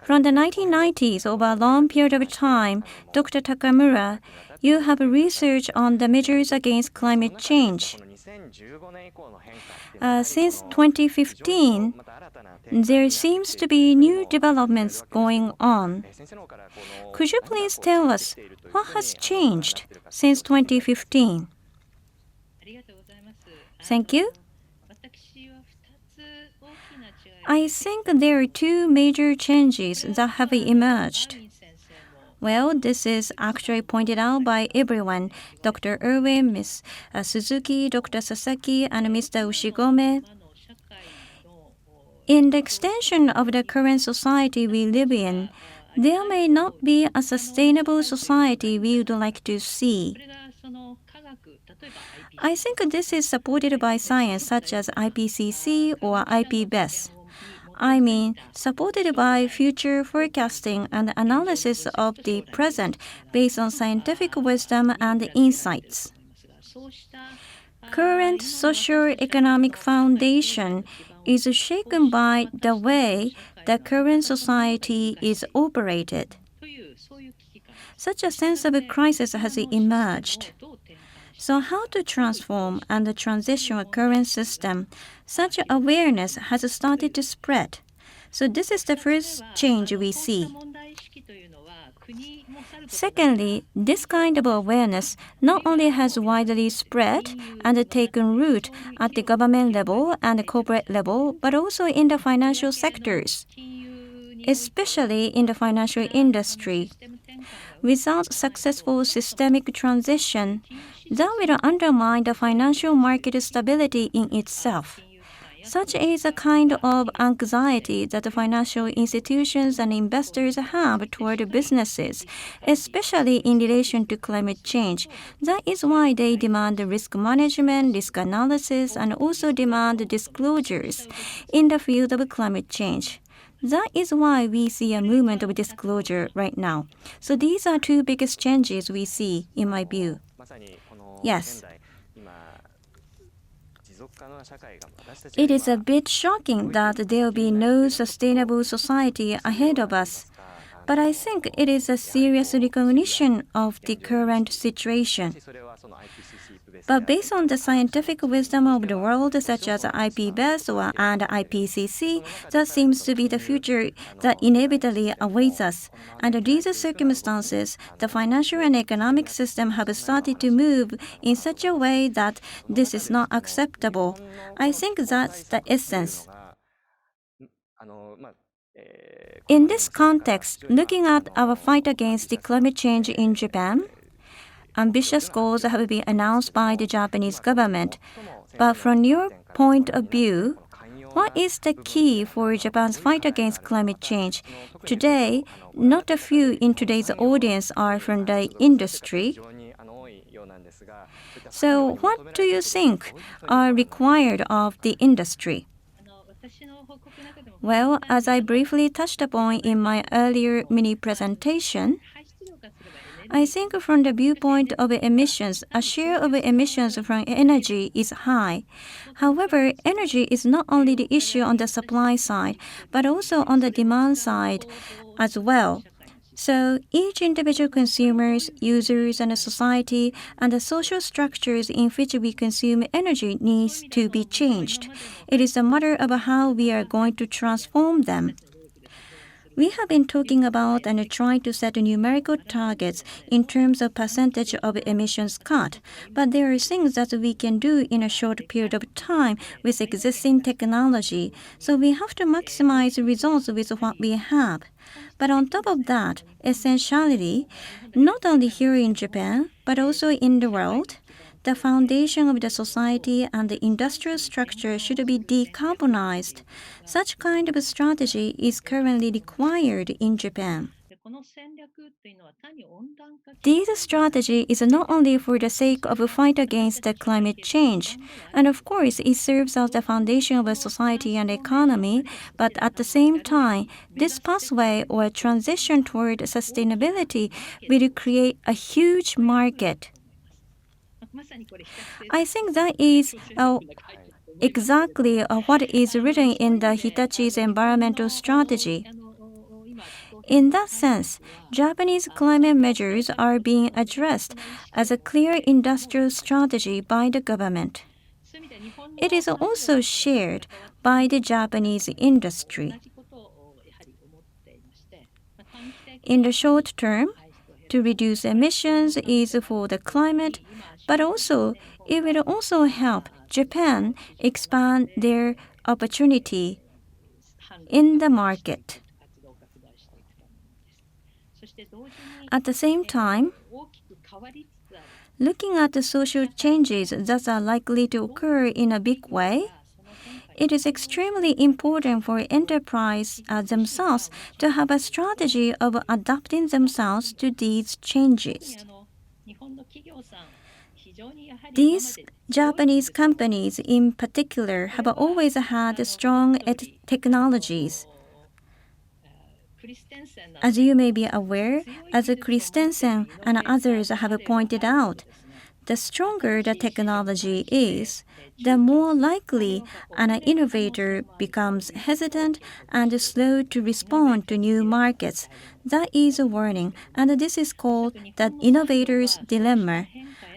From the 1990s, over a long period of time, Dr. Takamura, you have researched on the measures against climate change. Since 2015, there seems to be new developments going on. Could you please tell us what has changed since 2015? Thank you. I think there are two major changes that have emerged. Well, this is actually pointed out by everyone, Dr. Irwin, Ms. Suzuki, Dr. Sasaki, and Mr. Ushigome. In the extension of the current society we live in, there may not be a sustainable society we would like to see. I think this is supported by science such as IPCC or IPBES. I mean, supported by future forecasting and analysis of the present based on scientific wisdom and insights. Current socio-economic foundation is shaken by the way the current society is operated. Such a sense of a crisis has emerged. So how to transform and transition a current system? Such awareness has started to spread. So this is the first change we see. Secondly, this kind of awareness not only has widely spread and taken root at the government level and corporate level, but also in the financial sectors, especially in the financial industry. Without successful systemic transition, that will undermine the financial market stability in itself. Such is a kind of anxiety that the financial institutions and investors have toward businesses, especially in relation to climate change. That is why they demand risk management, risk analysis, and also demand disclosures in the field of climate change. That is why we see a movement of disclosure right now. So these are two biggest changes we see, in my view. Yes. It is a bit shocking that there will be no sustainable society ahead of us. But I think it is a serious recognition of the current situation. But based on the scientific wisdom of the world, such as IPBES and IPCC, that seems to be the future that inevitably awaits us. Under these circumstances, the financial and economic system have started to move in such a way that this is not acceptable. I think that's the essence. In this context, looking at our fight against the climate change in Japan, ambitious goals have been announced by the Japanese government. But from your point of view, What is the key for Japan's fight against climate change? Today, not a few in today's audience are from the industry. So, what do you think are required of the industry? Well, as I briefly touched upon in my earlier mini presentation, I think from the viewpoint of emissions, a share of emissions from energy is high. However, energy is not only the issue on the supply side, but also on the demand side as well. So each individual consumers, users, and a society and the social structures in which we consume energy needs to be changed. It is a matter of how we are going to transform them. We have been talking about and trying to set numerical targets in terms of percentage of emissions cut, but there are things that we can do in a short period of time with existing technology, so we have to maximize results with what we have. But on top of that, essentially, not only here in Japan, but also in the world, the foundation of the society and the industrial structure should be decarbonized. Such kind of a strategy is currently required in Japan. This strategy is not only for the sake of a fight against the climate change, and of course it serves as the foundation of a society and economy, but at the same time, this pathway or transition toward sustainability will create a huge market. I think that is exactly what is written in the Hitachi's environmental strategy. In that sense, Japanese climate measures are being addressed as a clear industrial strategy by the government. It is also shared by the Japanese industry. In the short term, to reduce emissions is for the climate, but also it will also help Japan expand their opportunity in the market. At the same time, looking at the social changes that are likely to occur in a big way, it is extremely important for enterprises themselves to have a strategy of adapting themselves to these changes. These Japanese companies in particular have always had strong technologies. As you may be aware, as Christensen and others have pointed out, the stronger the technology is, the more likely an innovator becomes hesitant and slow to respond to new markets. That is a warning, and this is called the innovator's dilemma.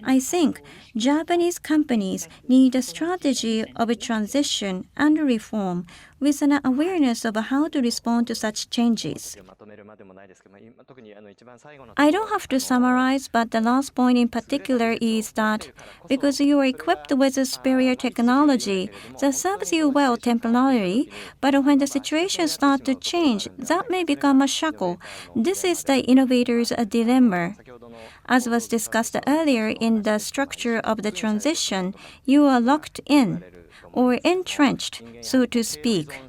I think Japanese companies need a strategy of transition and reform with an awareness of how to respond to such changes. I don't have to summarize, but the last point in particular is that because you are equipped with a superior technology that serves you well temporarily, but when the situation starts to change, that may become a shackle. This is the innovator's dilemma. As was discussed earlier in the structure of the transition, you are locked in or entrenched, so to speak.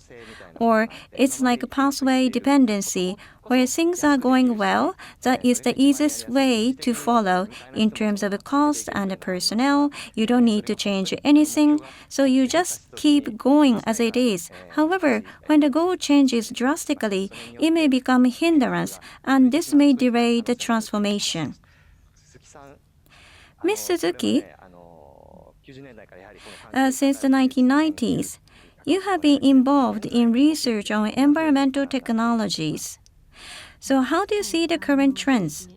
Or it's like a pathway dependency, where things are going well, that is the easiest way to follow in terms of cost and personnel. You don't need to change anything, so you just keep going as it is. However, when the goal changes drastically, it may become a hindrance, and this may delay the transformation. Ms. Suzuki, since the 1990s, you have been involved in research on environmental technologies. So how do you see the current trends?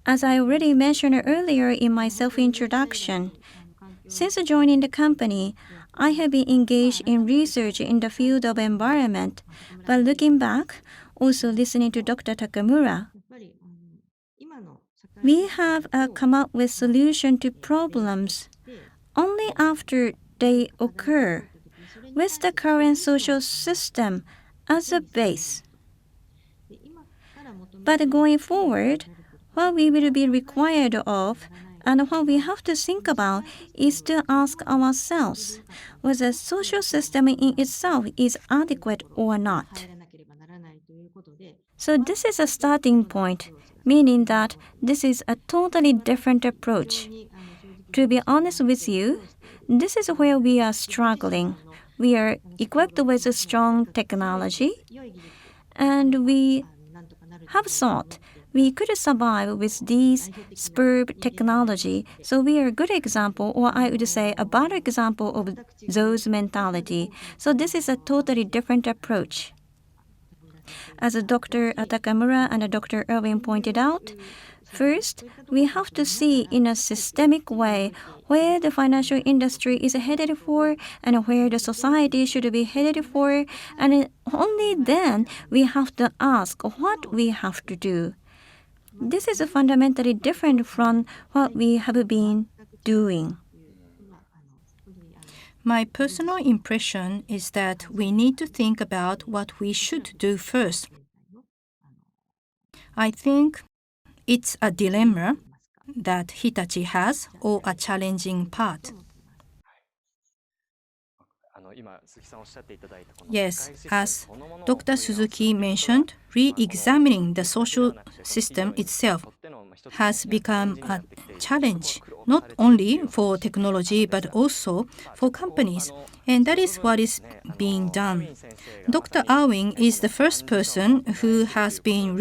As I already mentioned earlier in my self-introduction, since joining the company, I have been engaged in research in the field of environment. But looking back, also listening to Dr. Takamura, we have come up with solutions to problems only after they occur, with the current social system as a base. But going forward, what we will be required of And what we have to think about is to ask ourselves whether social system in itself is adequate or not. So this is a starting point, meaning that this is a totally different approach. To be honest with you, this is where we are struggling. We are equipped with a strong technology, and we have thought we could survive with these superb technology. So we are a good example, or I would say a bad example of those mentality. So this is a totally different approach. As Dr. Takamura and Dr. Irwin pointed out, first, we have to see in a systemic way where the financial industry is headed for and where the society should be headed for, and only then we have to ask what we have to do. This is fundamentally different from what we have been doing. My personal impression is that we need to think about what we should do first. I think it's a dilemma that Hitachi has, or a challenging part. Yes, as Dr. Suzuki mentioned, re-examining the social system itself has become a challenge, not only for technology but also for companies, and that is what is being done. Dr. Irwin is the first person who has been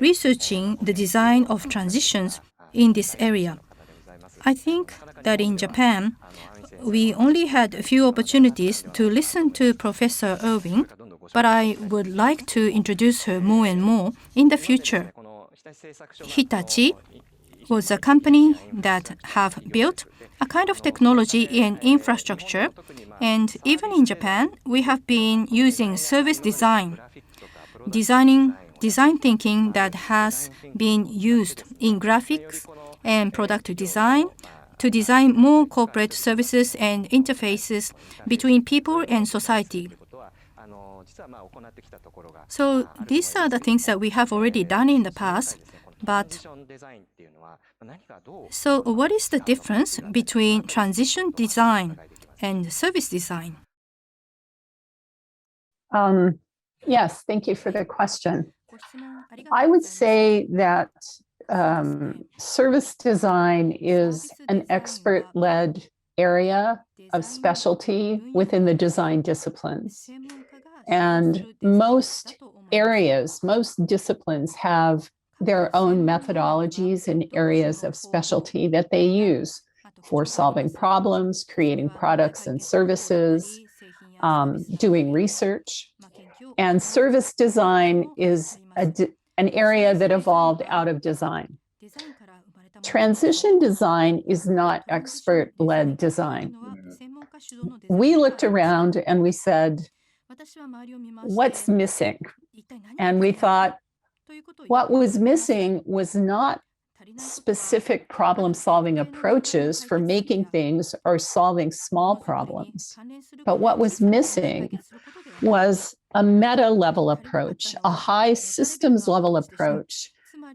researching the design of transitions in this area. I think that in Japan, we only had a few opportunities to listen to Professor Irwin, but I would like to introduce her more and more in the future. Hitachi was a company that have built a kind of technology and infrastructure, and even in Japan, we have been using service design thinking that has been used in graphics and product design to design more corporate services and interfaces between people and society. So these are the things that we have already done in the past, but so what is the difference between transition design and service design? Yes, thank you for the question. I would say that service design is an expert-led area of specialty within the design disciplines. And most disciplines have their own methodologies and areas of specialty that they use for solving problems, creating products and services, doing research. And service design is an area that evolved out of design. Transition design is not expert-led design. We looked around and we said, what's missing? And we thought, what was missing was not specific problem-solving approaches for making things or solving small problems. But what was missing was a meta-level approach, a high systems-level approach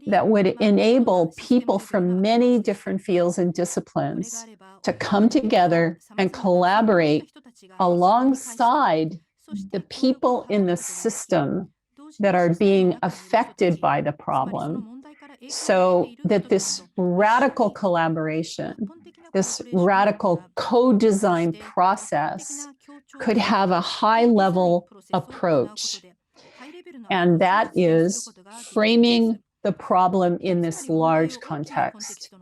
that would enable people from many different fields and disciplines to come together and collaborate alongside the people in the system that are being affected by the problem, so that this radical collaboration, this radical co-design process could have a high-level approach. And that is framing the problem in this large context.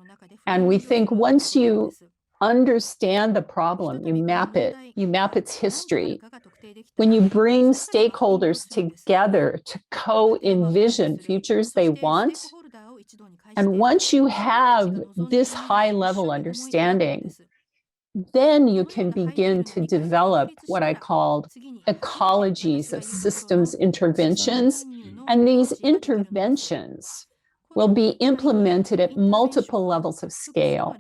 And we think once you understand the problem, you map its history. When you bring stakeholders together to co-envision futures they want, and once you have this high-level understanding, then you can begin to develop what I called ecologies of systems interventions. And these interventions will be implemented at multiple levels of scale.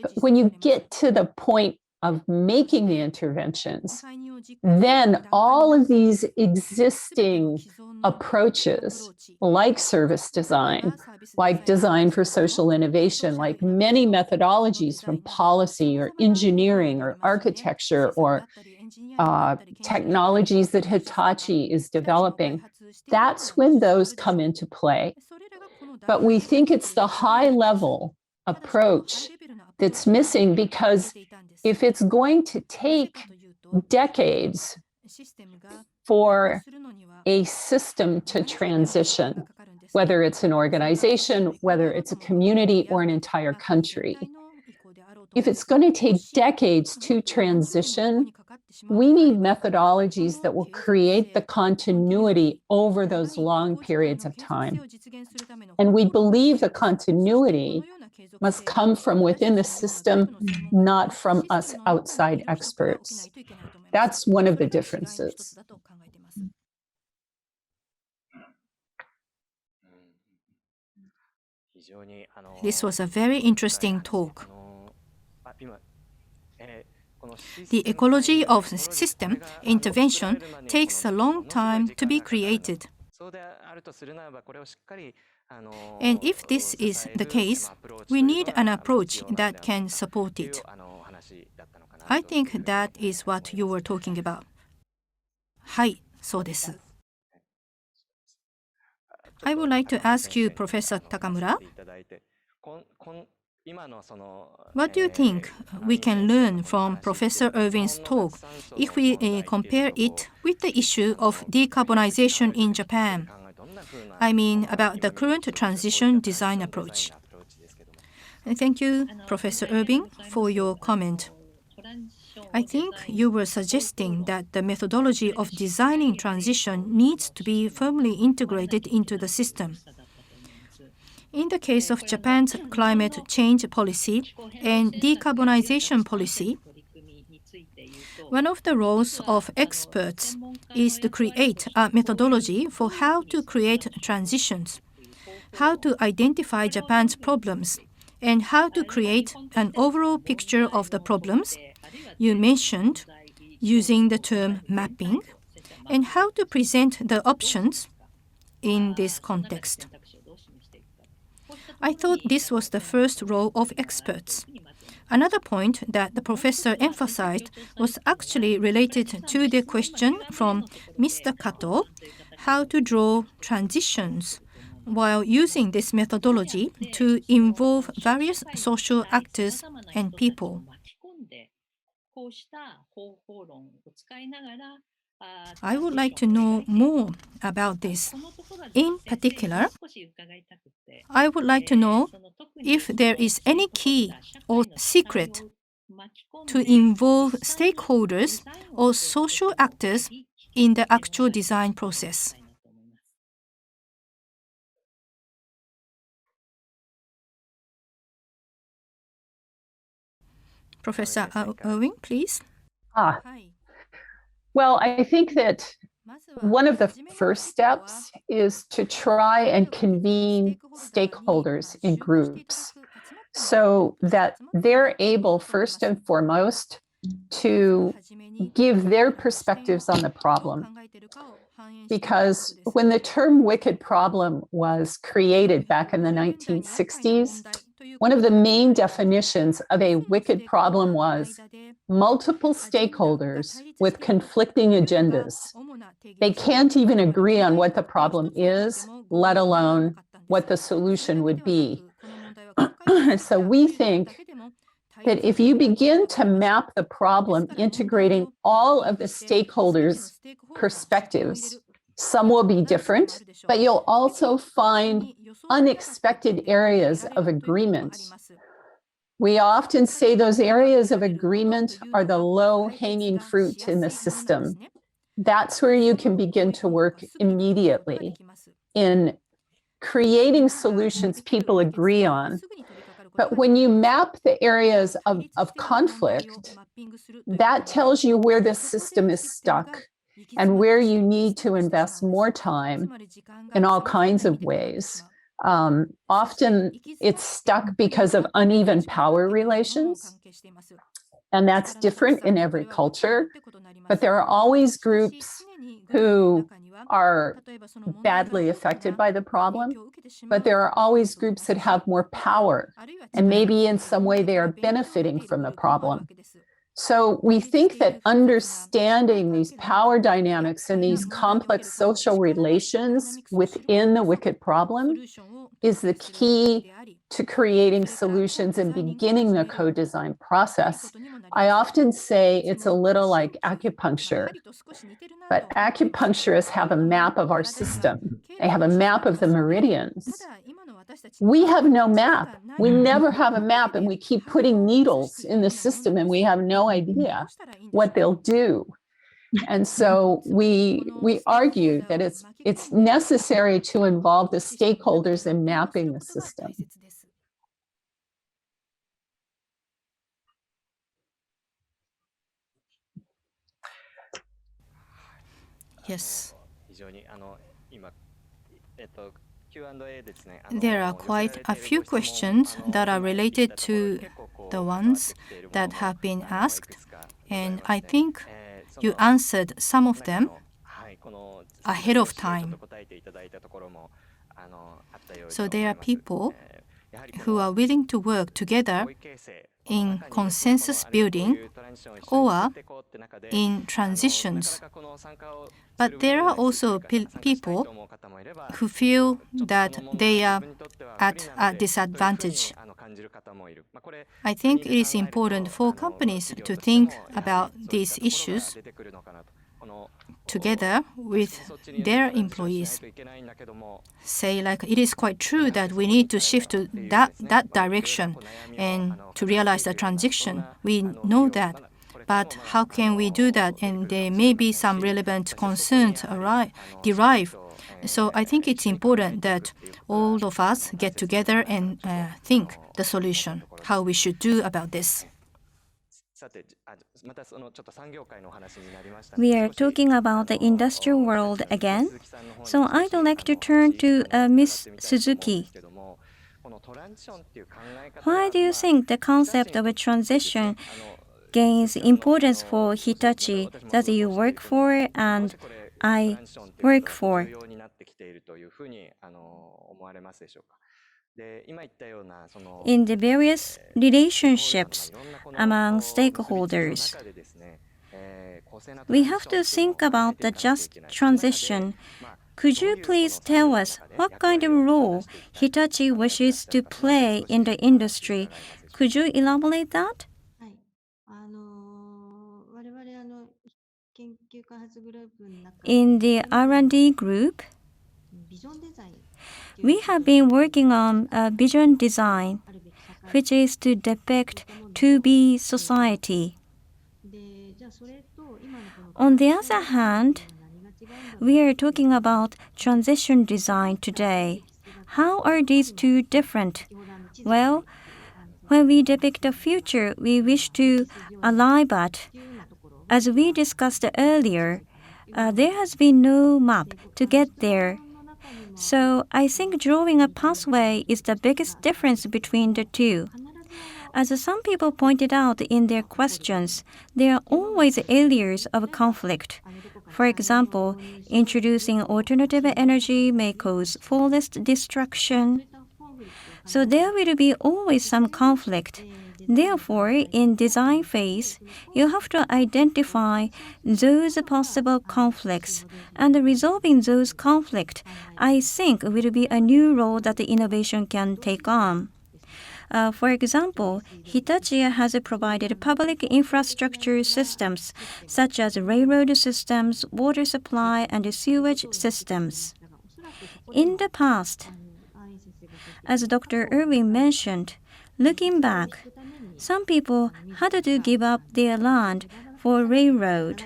But when you get to the point of making the interventions, then all of these existing approaches, like service design, like design for social innovation, like many methodologies from policy or engineering or architecture or technologies that Hitachi is developing, that's when those come into play. But we think it's the high level approach that's missing, because if it's going to take decades for a system to transition, whether it's an organization, whether it's a community or an entire country, if it's going to take decades to transition, we need methodologies that will create the continuity over those long periods of time. And we believe the continuity must come from within the system, not from us outside experts. That's one of the differences. This was a very interesting talk. The ecology of system intervention takes a long time to be created. And if this is the case, we need an approach that can support it. I think that is what you were talking about. はい、そうです。I would like to ask you, Professor Takamura, what do you think we can learn from Professor Irwin's talk if we compare it with the issue of decarbonization in Japan? I mean, about the current transition design approach. Thank you, Professor Irving, for your comment. I think you were suggesting that the methodology of designing transition needs to be firmly integrated into the system. In the case of Japan's climate change policy and decarbonization policy, one of the roles of experts is to create a methodology for how to create transitions, how to identify Japan's problems, and how to create an overall picture of the problems you mentioned using the term mapping, and how to present the options in this context. I thought this was the first role of experts. Another point that the professor emphasized was actually related to the question from Mr. Kato, how to draw transitions while using this methodology to involve various social actors and people. I would like to know more about this. In particular, I would like to know if there is any key or secret to involve stakeholders or social actors in the actual design process. Professor Irwin, please. Well, I think that one of the first steps is to try and convene stakeholders in groups so that they're able, first and foremost, to give their perspectives on the problem. Because when the term wicked problem was created back in the 1960s, one of the main definitions of a wicked problem was multiple stakeholders with conflicting agendas. They can't even agree on what the problem is, let alone what the solution would be. So we think that if you begin to map the problem, integrating all of the stakeholders' perspectives, some will be different, but you'll also find unexpected areas of agreement. We often say those areas of agreement are the low-hanging fruit in the system. That's where you can begin to work immediately in creating solutions people agree on. But when you map the areas of conflict, that tells you where the system is stuck and where you need to invest more time in all kinds of ways. Often it's stuck because of uneven power relations. And that's different in every culture. But there are always groups who are badly affected by the problem. But there are always groups that have more power. And maybe in some way they are benefiting from the problem. So we think that understanding these power dynamics and these complex social relations within the wicked problem is the key to creating solutions and beginning the co-design process. I often say it's a little like acupuncture, but acupuncturists have a map of our system. They have a map of the meridians. We have no map. We never have a map, and we keep putting needles in the system, and we have no idea what they'll do. And so we argue that it's necessary to involve the stakeholders in mapping the system. Yes. There are quite a few questions that are related to the ones that have been asked, and I think you answered some of them ahead of time. So there are people who are willing to work together in consensus building or in transitions. But there are also people who feel that they are at a disadvantage. I think it is important for companies to think about these issues together with their employees. Say, like, it is quite true that we need to shift to that direction and to realize the transition. We know that. But how can we do that? And there may be some relevant concerns derive. So I think it's important that all of us get together and think the solution, how we should do about this. We are talking about the industrial world again. So I'd like to turn to Ms. Suzuki. Why do you think the concept of a transition gains importance for Hitachi that you work for and I work for? In the various relationships among stakeholders, we have to think about the just transition. Could you please tell us what kind of role Hitachi wishes to play in the industry? Could you elaborate that? In the R&D group, we have been working on a vision design, which is to depict to-be society. On the other hand, we are talking about transition design today. How are these two different? Well, when we depict the future we wish to arrive at, as we discussed earlier, there has been no map to get there. So I think drawing a pathway is the biggest difference between the two. As some people pointed out in their questions, there are always areas of conflict. For example, introducing alternative energy may cause forest destruction. So there will be always some conflict. Therefore, in design phase, you have to identify those possible conflicts, and resolving those conflicts, I think, will be a new role that the innovation can take on. For example, Hitachi has provided public infrastructure systems such as railroad systems, water supply, and sewage systems. In the past, as Dr. Irwin mentioned, looking back, some people had to give up their land for railroad.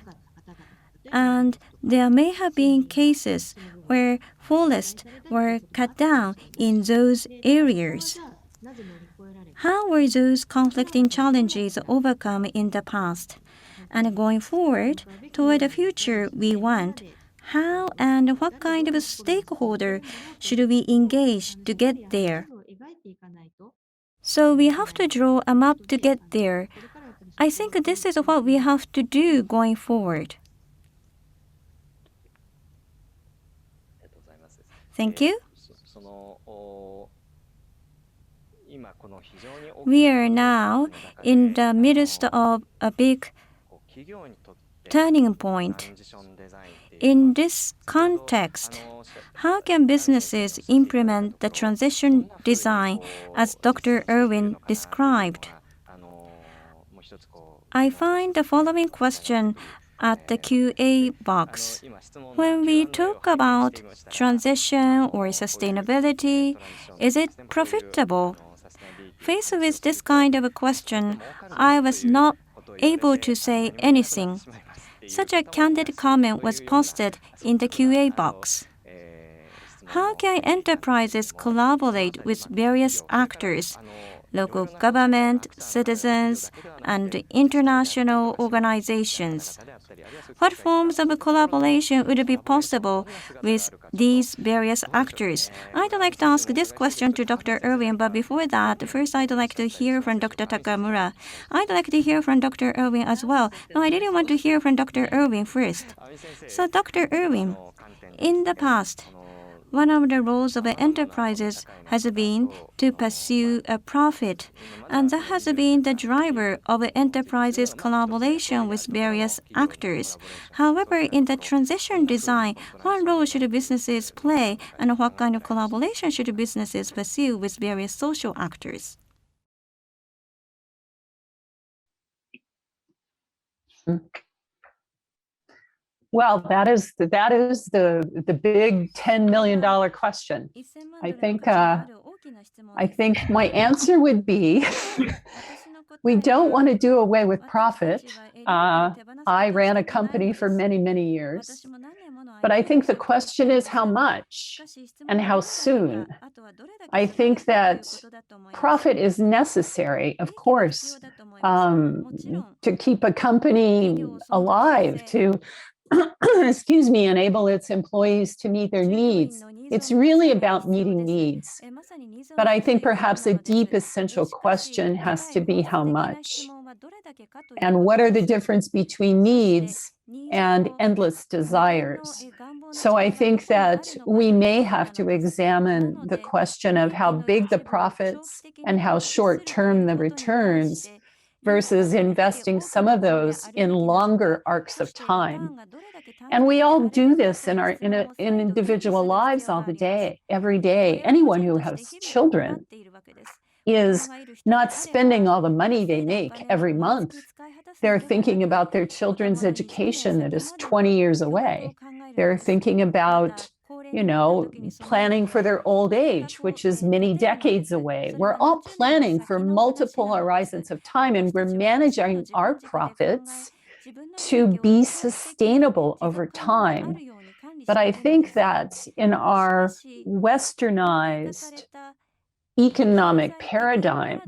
And there may have been cases where forests were cut down in those areas. How were those conflicting challenges overcome in the past? And going forward, toward the future we want, how and what kind of stakeholder should we engage to get there? So we have to draw a map to get there. I think this is what we have to do going forward. Thank you. We are now in the midst of a big turning point. In this context, how can businesses implement the transition design as Dr. Irwin described? I find the following question at the QA box. When we talk about transition or sustainability, is it profitable? Faced with this kind of a question, I was not able to say anything. Such a candid comment was posted in the QA box. How can enterprises collaborate with various actors, local government, citizens, and international organizations? What forms of collaboration would be possible with these various actors? I'd like to ask this question to Dr. Irwin, but before that, first I'd like to hear from Dr. Takamura. I'd like to hear from Dr. Irwin as well. No, I didn't want to hear from Dr. Irwin first. So, Dr. Irwin, in the past, one of the roles of enterprises has been to pursue a profit, and that has been the driver of enterprises' collaboration with various actors. However, in the transition design, what role should businesses play, and what kind of collaboration should businesses pursue with various social actors? Well, that is the big $10 million question. I think my answer would be we don't want to do away with profit. I ran a company for many, many years. But I think the question is how much and how soon. I think that profit is necessary, of course, to keep a company alive, to enable its employees to meet their needs. It's really about meeting needs. But I think perhaps a deep essential question has to be how much. And what are the difference between needs and endless desires? So I think that we may have to examine the question of how big the profits and how short-term the returns versus investing some of those in longer arcs of time. And we all do this in our in individual lives all the day, every day. Anyone who has children is not spending all the money they make every month. They're thinking about their children's education that is 20 years away. They're thinking about planning for their old age, which is many decades away. We're all planning for multiple horizons of time, and we're managing our profits to be sustainable over time. But I think that in our westernized economic paradigm,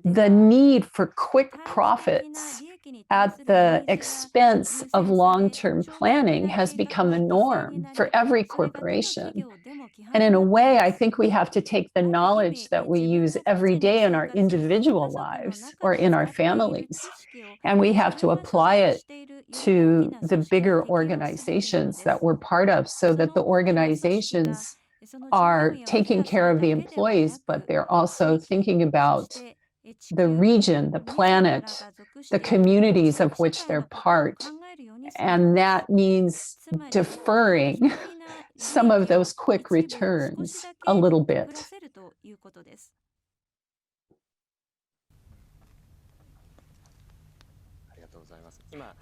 the need for quick profits at the expense of long-term planning has become the norm for every corporation. And in a way, I think we have to take the knowledge that we use every day in our individual lives or in our families, and we have to apply it to the bigger organizations that we're part of, so that the organizations are taking care of the employees, but they're also thinking about the region, the planet, the communities of which they're part. And that means deferring some of those quick returns a little bit.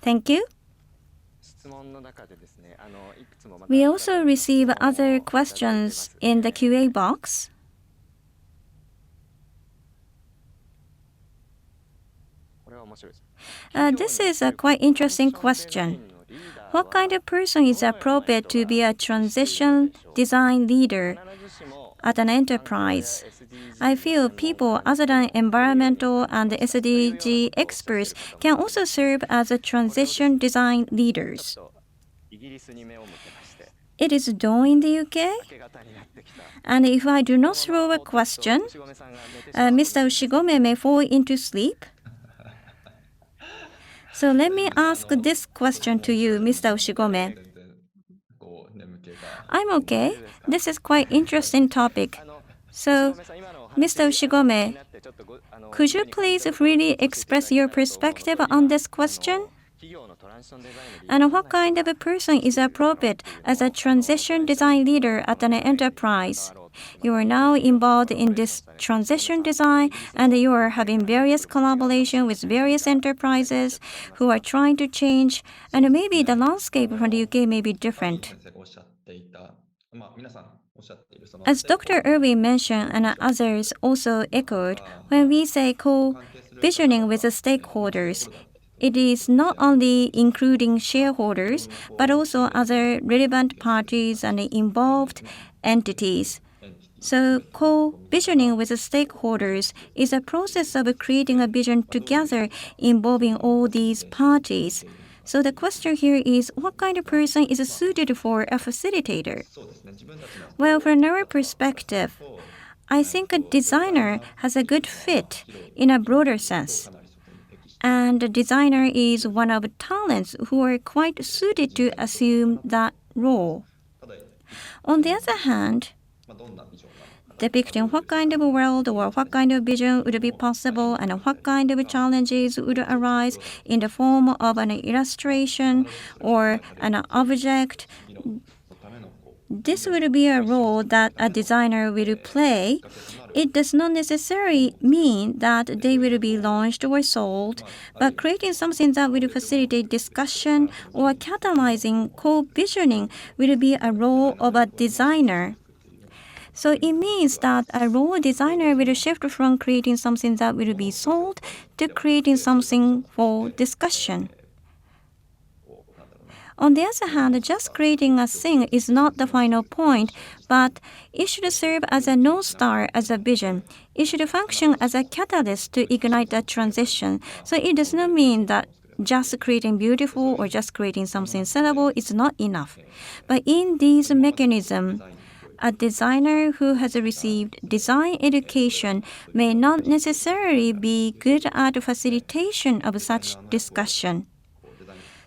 Thank you. We also receive other questions in the QA box. This is a quite interesting question. What kind of person is appropriate to be a transition design leader at an enterprise? I feel people other than environmental and SDG experts can also serve as a transition design leaders. It is dawn in the UK. And if I do not throw a question, Mr. Ushigome may fall into sleep. So let me ask this question to you, Mr. Ushigome. I'm okay. This is quite interesting topic. So, Mr. Ushigome, could you please freely express your perspective on this question? And what kind of a person is appropriate as a transition design leader at an enterprise? You are now involved in this transition design and you are having various collaboration with various enterprises who are trying to change, and maybe the landscape from the UK may be different. As Dr. Irwin mentioned and others also echoed, when we say co-visioning with the stakeholders, it is not only including shareholders, but also other relevant parties and involved entities. So co-visioning with the stakeholders is a process of creating a vision together involving all these parties. So the question here is, what kind of person is suited for a facilitator? Well, from our perspective, I think a designer has a good fit in a broader sense. And a designer is one of the talents who are quite suited to assume that role. On the other hand, depicting what kind of a world or what kind of vision would be possible and what kind of challenges would arise in the form of an illustration or an object, this will be a role that a designer will play. It does not necessarily mean that they will be launched or sold, but creating something that will facilitate discussion or catalyzing co-visioning will be a role of a designer. So it means that a role designer will shift from creating something that will be sold to creating something for discussion. On the other hand, just creating a thing is not the final point, but it should serve as a North Star, as a vision. It should function as a catalyst to ignite a transition. So it does not mean that just creating beautiful or just creating something sellable is not enough. But in these mechanisms, a designer who has received design education may not necessarily be good at facilitation of such discussion.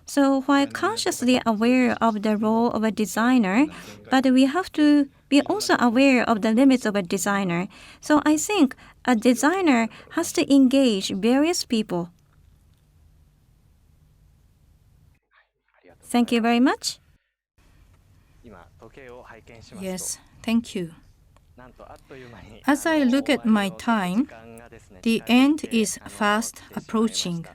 So while consciously aware of the role of a designer, but we have to be also aware of the limits of a designer. So I think a designer has to engage various people. Thank you very much. Yes, thank you. As I look at my time, the end is fast approaching.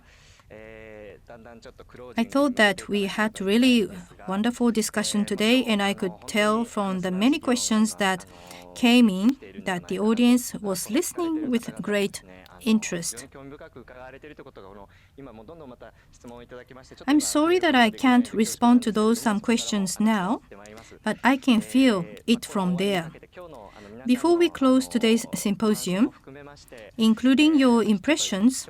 I thought that we had really wonderful discussion today, and I could tell from the many questions that came in that the audience was listening with great interest. I'm sorry that I can't respond to those some questions now, but I can feel it from there. Before we close today's symposium, including your impressions,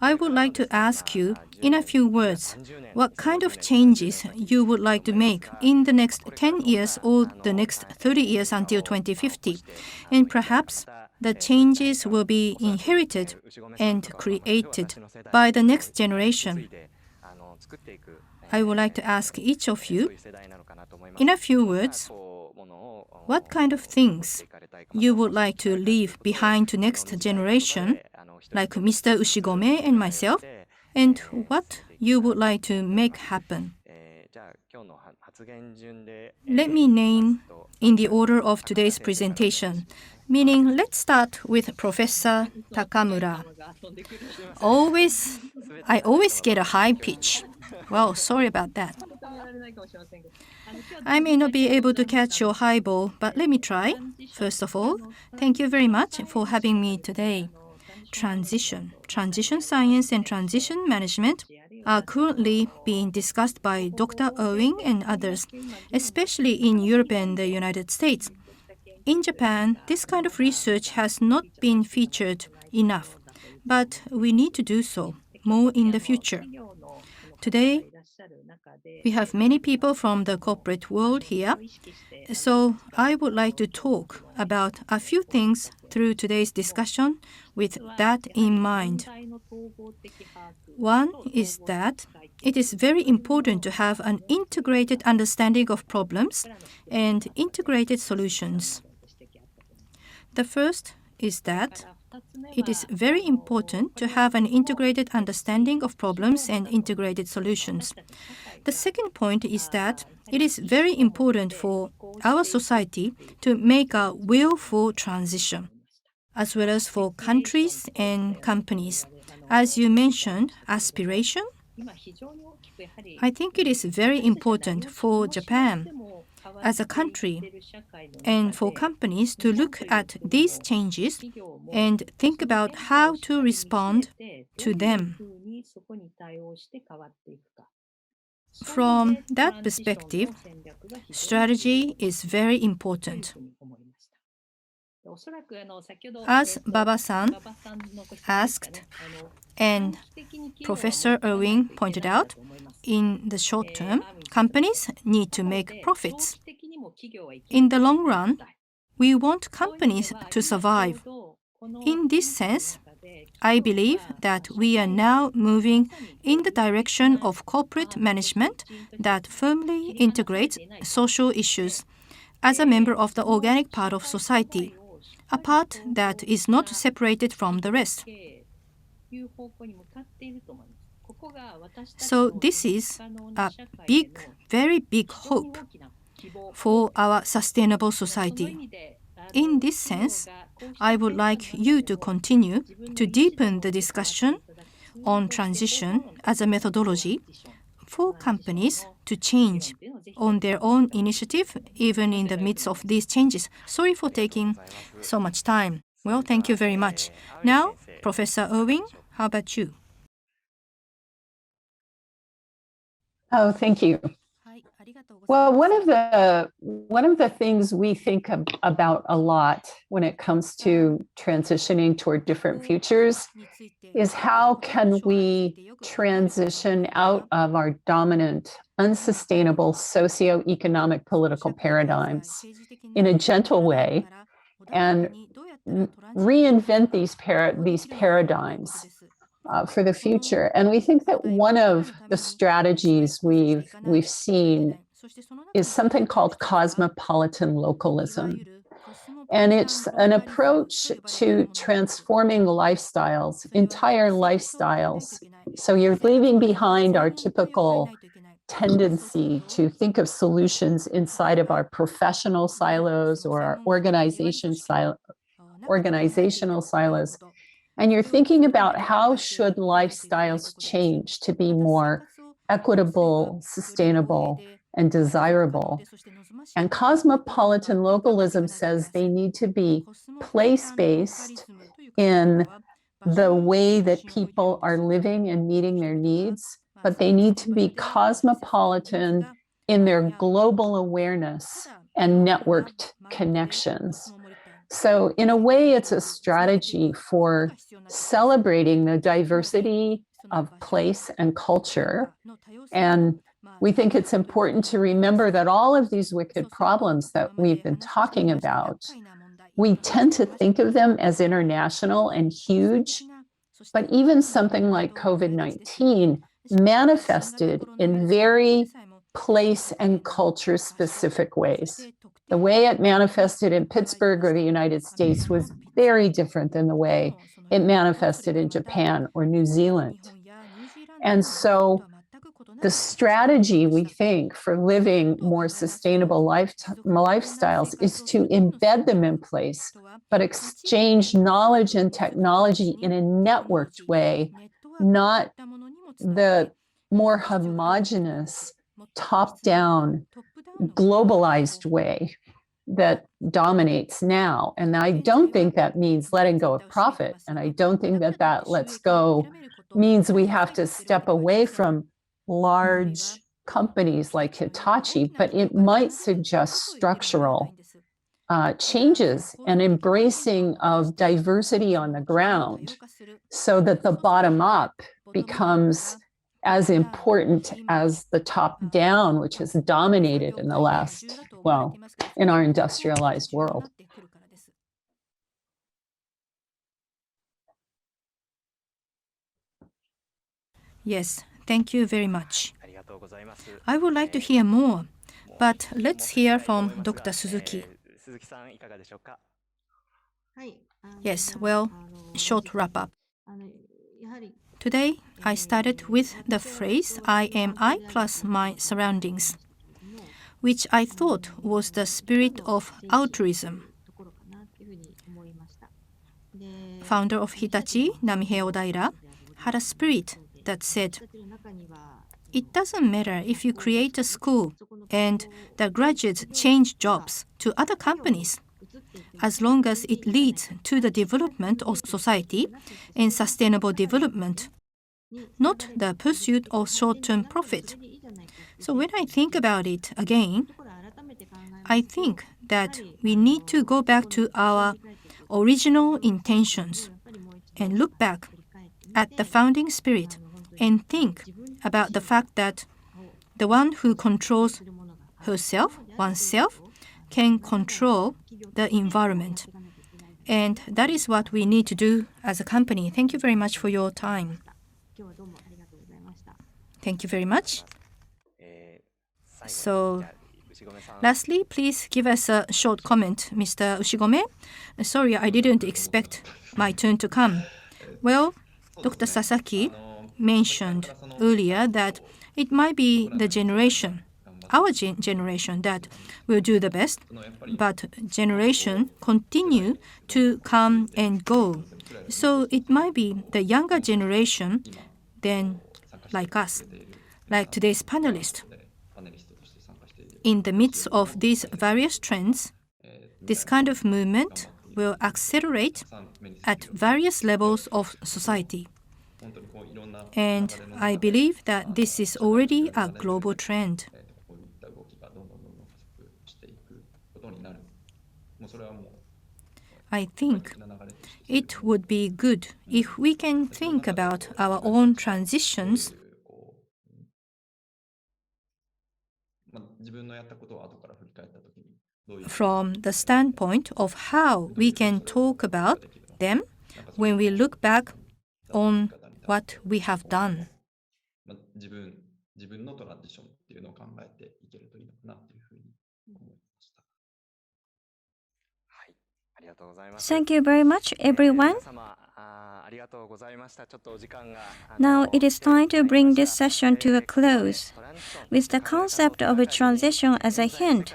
I would like to ask you, in a few words, what kind of changes you would like to make in the next 10 years or the next 30 years until 2050. And perhaps the changes will be inherited and created by the next generation. I would like to ask each of you, in a few words, what kind of things you would like to leave behind to next generation, like Mr. Ushigome and myself, and what you would like to make happen. Let me name in the order of today's presentation, meaning let's start with Professor Takamura. I always get a high pitch. Well, sorry about that. I may not be able to catch your highball, but let me try. First of all, thank you very much for having me today. Transition science and transition management are currently being discussed by Dr. Irwin and others, especially in Europe and the United States. In Japan, this kind of research has not been featured enough, but we need to do so more in the future. Today, We have many people from the corporate world here, so I would like to talk about a few things through today's discussion with that in mind. One is that it is very important to have an integrated understanding of problems and integrated solutions. The first is that it is very important to have an integrated understanding of problems and integrated solutions. The second point is that it is very important for our society to make a willful transition, as well as for countries and companies. As you mentioned, aspiration. I think it is very important for Japan as a country and for companies to look at these changes and think about how to respond to them. From that perspective, strategy is very important. As Baba-san asked, and Professor Irwin pointed out, in the short term, companies need to make profits. In the long run, we want companies to survive. In this sense, I believe that we are now moving in the direction of corporate management that firmly integrates social issues as a member of the organic part of society, a part that is not separated from the rest. So this is a big, very big hope for our sustainable society. In this sense, I would like you to continue to deepen the discussion on transition as a methodology for companies to change on their own initiative, even in the midst of these changes. Sorry for taking so much time. Well, thank you very much. Now, Professor Irwin, how about you? Oh, thank you. Well, one of the things we think about a lot when it comes to transitioning toward different futures is how can we transition out of our dominant, unsustainable socio-economic political paradigms in a gentle way and reinvent these paradigms for the future. And we think that one of the strategies we've seen is something called cosmopolitan localism. And it's an approach to transforming lifestyles, entire lifestyles. So you're leaving behind our typical tendency to think of solutions inside of our professional silos or our organizational silos. And you're thinking about how should lifestyles change to be more equitable, sustainable, and desirable. And cosmopolitan localism says they need to be place-based in the way that people are living and meeting their needs, but they need to be cosmopolitan in their global awareness and networked connections. So in a way, it's a strategy for celebrating the diversity of place and culture. And we think it's important to remember that all of these wicked problems that we've been talking about, we tend to think of them as international and huge, but even something like COVID-19 manifested in very place and culture specific ways. The way it manifested in Pittsburgh or the United States was very different than the way it manifested in Japan or New Zealand. And so the strategy, we think, for living more sustainable lifestyles is to embed them in place, but exchange knowledge and technology in a networked way, not the more homogeneous, top-down, globalized way that dominates now. And I don't think that means letting go of profit. And I don't think that that lets go means we have to step away from large companies like Hitachi, but it might suggest structural changes and embracing of diversity on the ground so that the bottom up becomes as important as the top down, which has dominated in the last, well, in our industrialized world. Yes, thank you very much. I would like to hear more, but let's hear from Dr. Suzuki. Yes, well, short wrap up. Today, I started with the phrase, I am I plus my surroundings, which I thought was the spirit of altruism. Founder of Hitachi, Namihei Odaira, had a spirit that said, it doesn't matter if you create a school and the graduates change jobs to other companies, as long as it leads to the development of society and sustainable development, not the pursuit of short-term profit. So when I think about it again, I think that we need to go back to our original intentions and look back at the founding spirit and think about the fact that the one who controls herself, oneself, can control the environment. And that is what we need to do as a company. Thank you very much for your time. Thank you very much. So, lastly, please give us a short comment, Mr. Ushigome. Sorry, I didn't expect my turn to come. Well, Dr. Sasaki mentioned earlier that it might be the generation, our generation, that will do the best, but generation continue to come and go. So it might be the younger generation than like us, like today's panelist. In the midst of these various trends, this kind of movement will accelerate at various levels of society. And I believe that this is already a global trend. I think it would be good if we can think about our own transitions from the standpoint of how we can talk about them when we look back on what we have done. Thank you very much, everyone. Now it is time to bring this session to a close. With the concept of a transition as a hint,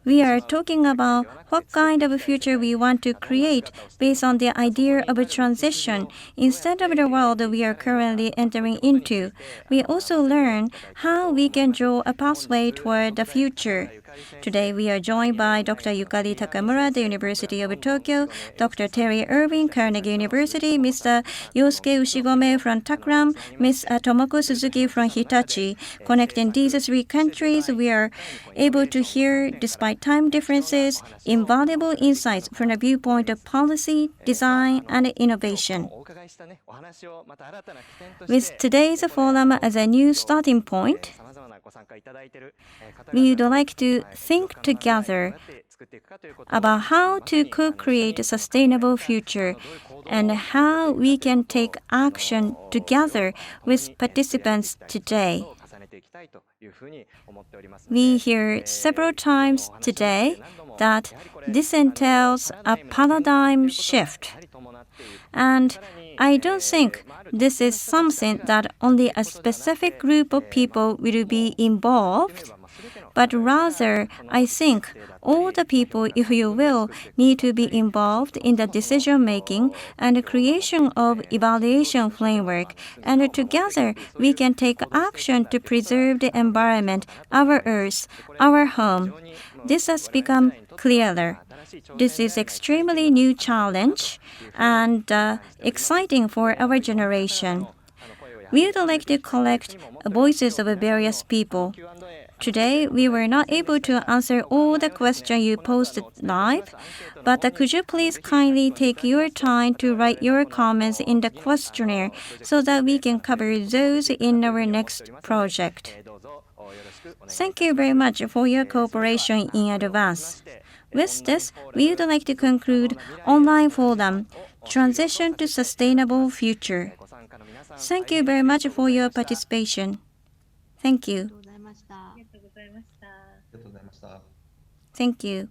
we are talking about what kind of a future we want to create based on the idea of a transition instead of the world we are currently entering into. We also learn how we can draw a pathway toward the future. Today we are joined by Dr. Yukari Takamura, the University of Tokyo, Dr. Terry Irwin, Carnegie University, Mr. Yosuke Ushigome from Takram, Ms. Tomoko Suzuki from Hitachi. Connecting these three countries, we are able to hear, despite time differences, invaluable insights from the viewpoint of policy, design, and innovation. With today's forum as a new starting point, we would like to think together about how to co-create a sustainable future and how we can take action together with participants today. We hear several times today that this entails a paradigm shift. And I don't think this is something that only a specific group of people will be involved, but rather I think all the people, if you will, need to be involved in the decision-making and the creation of evaluation framework, and together we can take action to preserve the environment, our Earth, our home. This has become clearer. This is extremely new challenge and exciting for our generation. We would like to collect voices of various people. Today, we were not able to answer all the questions you posted live, but could you please kindly take your time to write your comments in the questionnaire so that we can cover those in our next project. Thank you very much for your cooperation in advance. With this, we would like to conclude online forum, Transition to Sustainable Future. Thank you very much for your participation. Thank you. Thank you.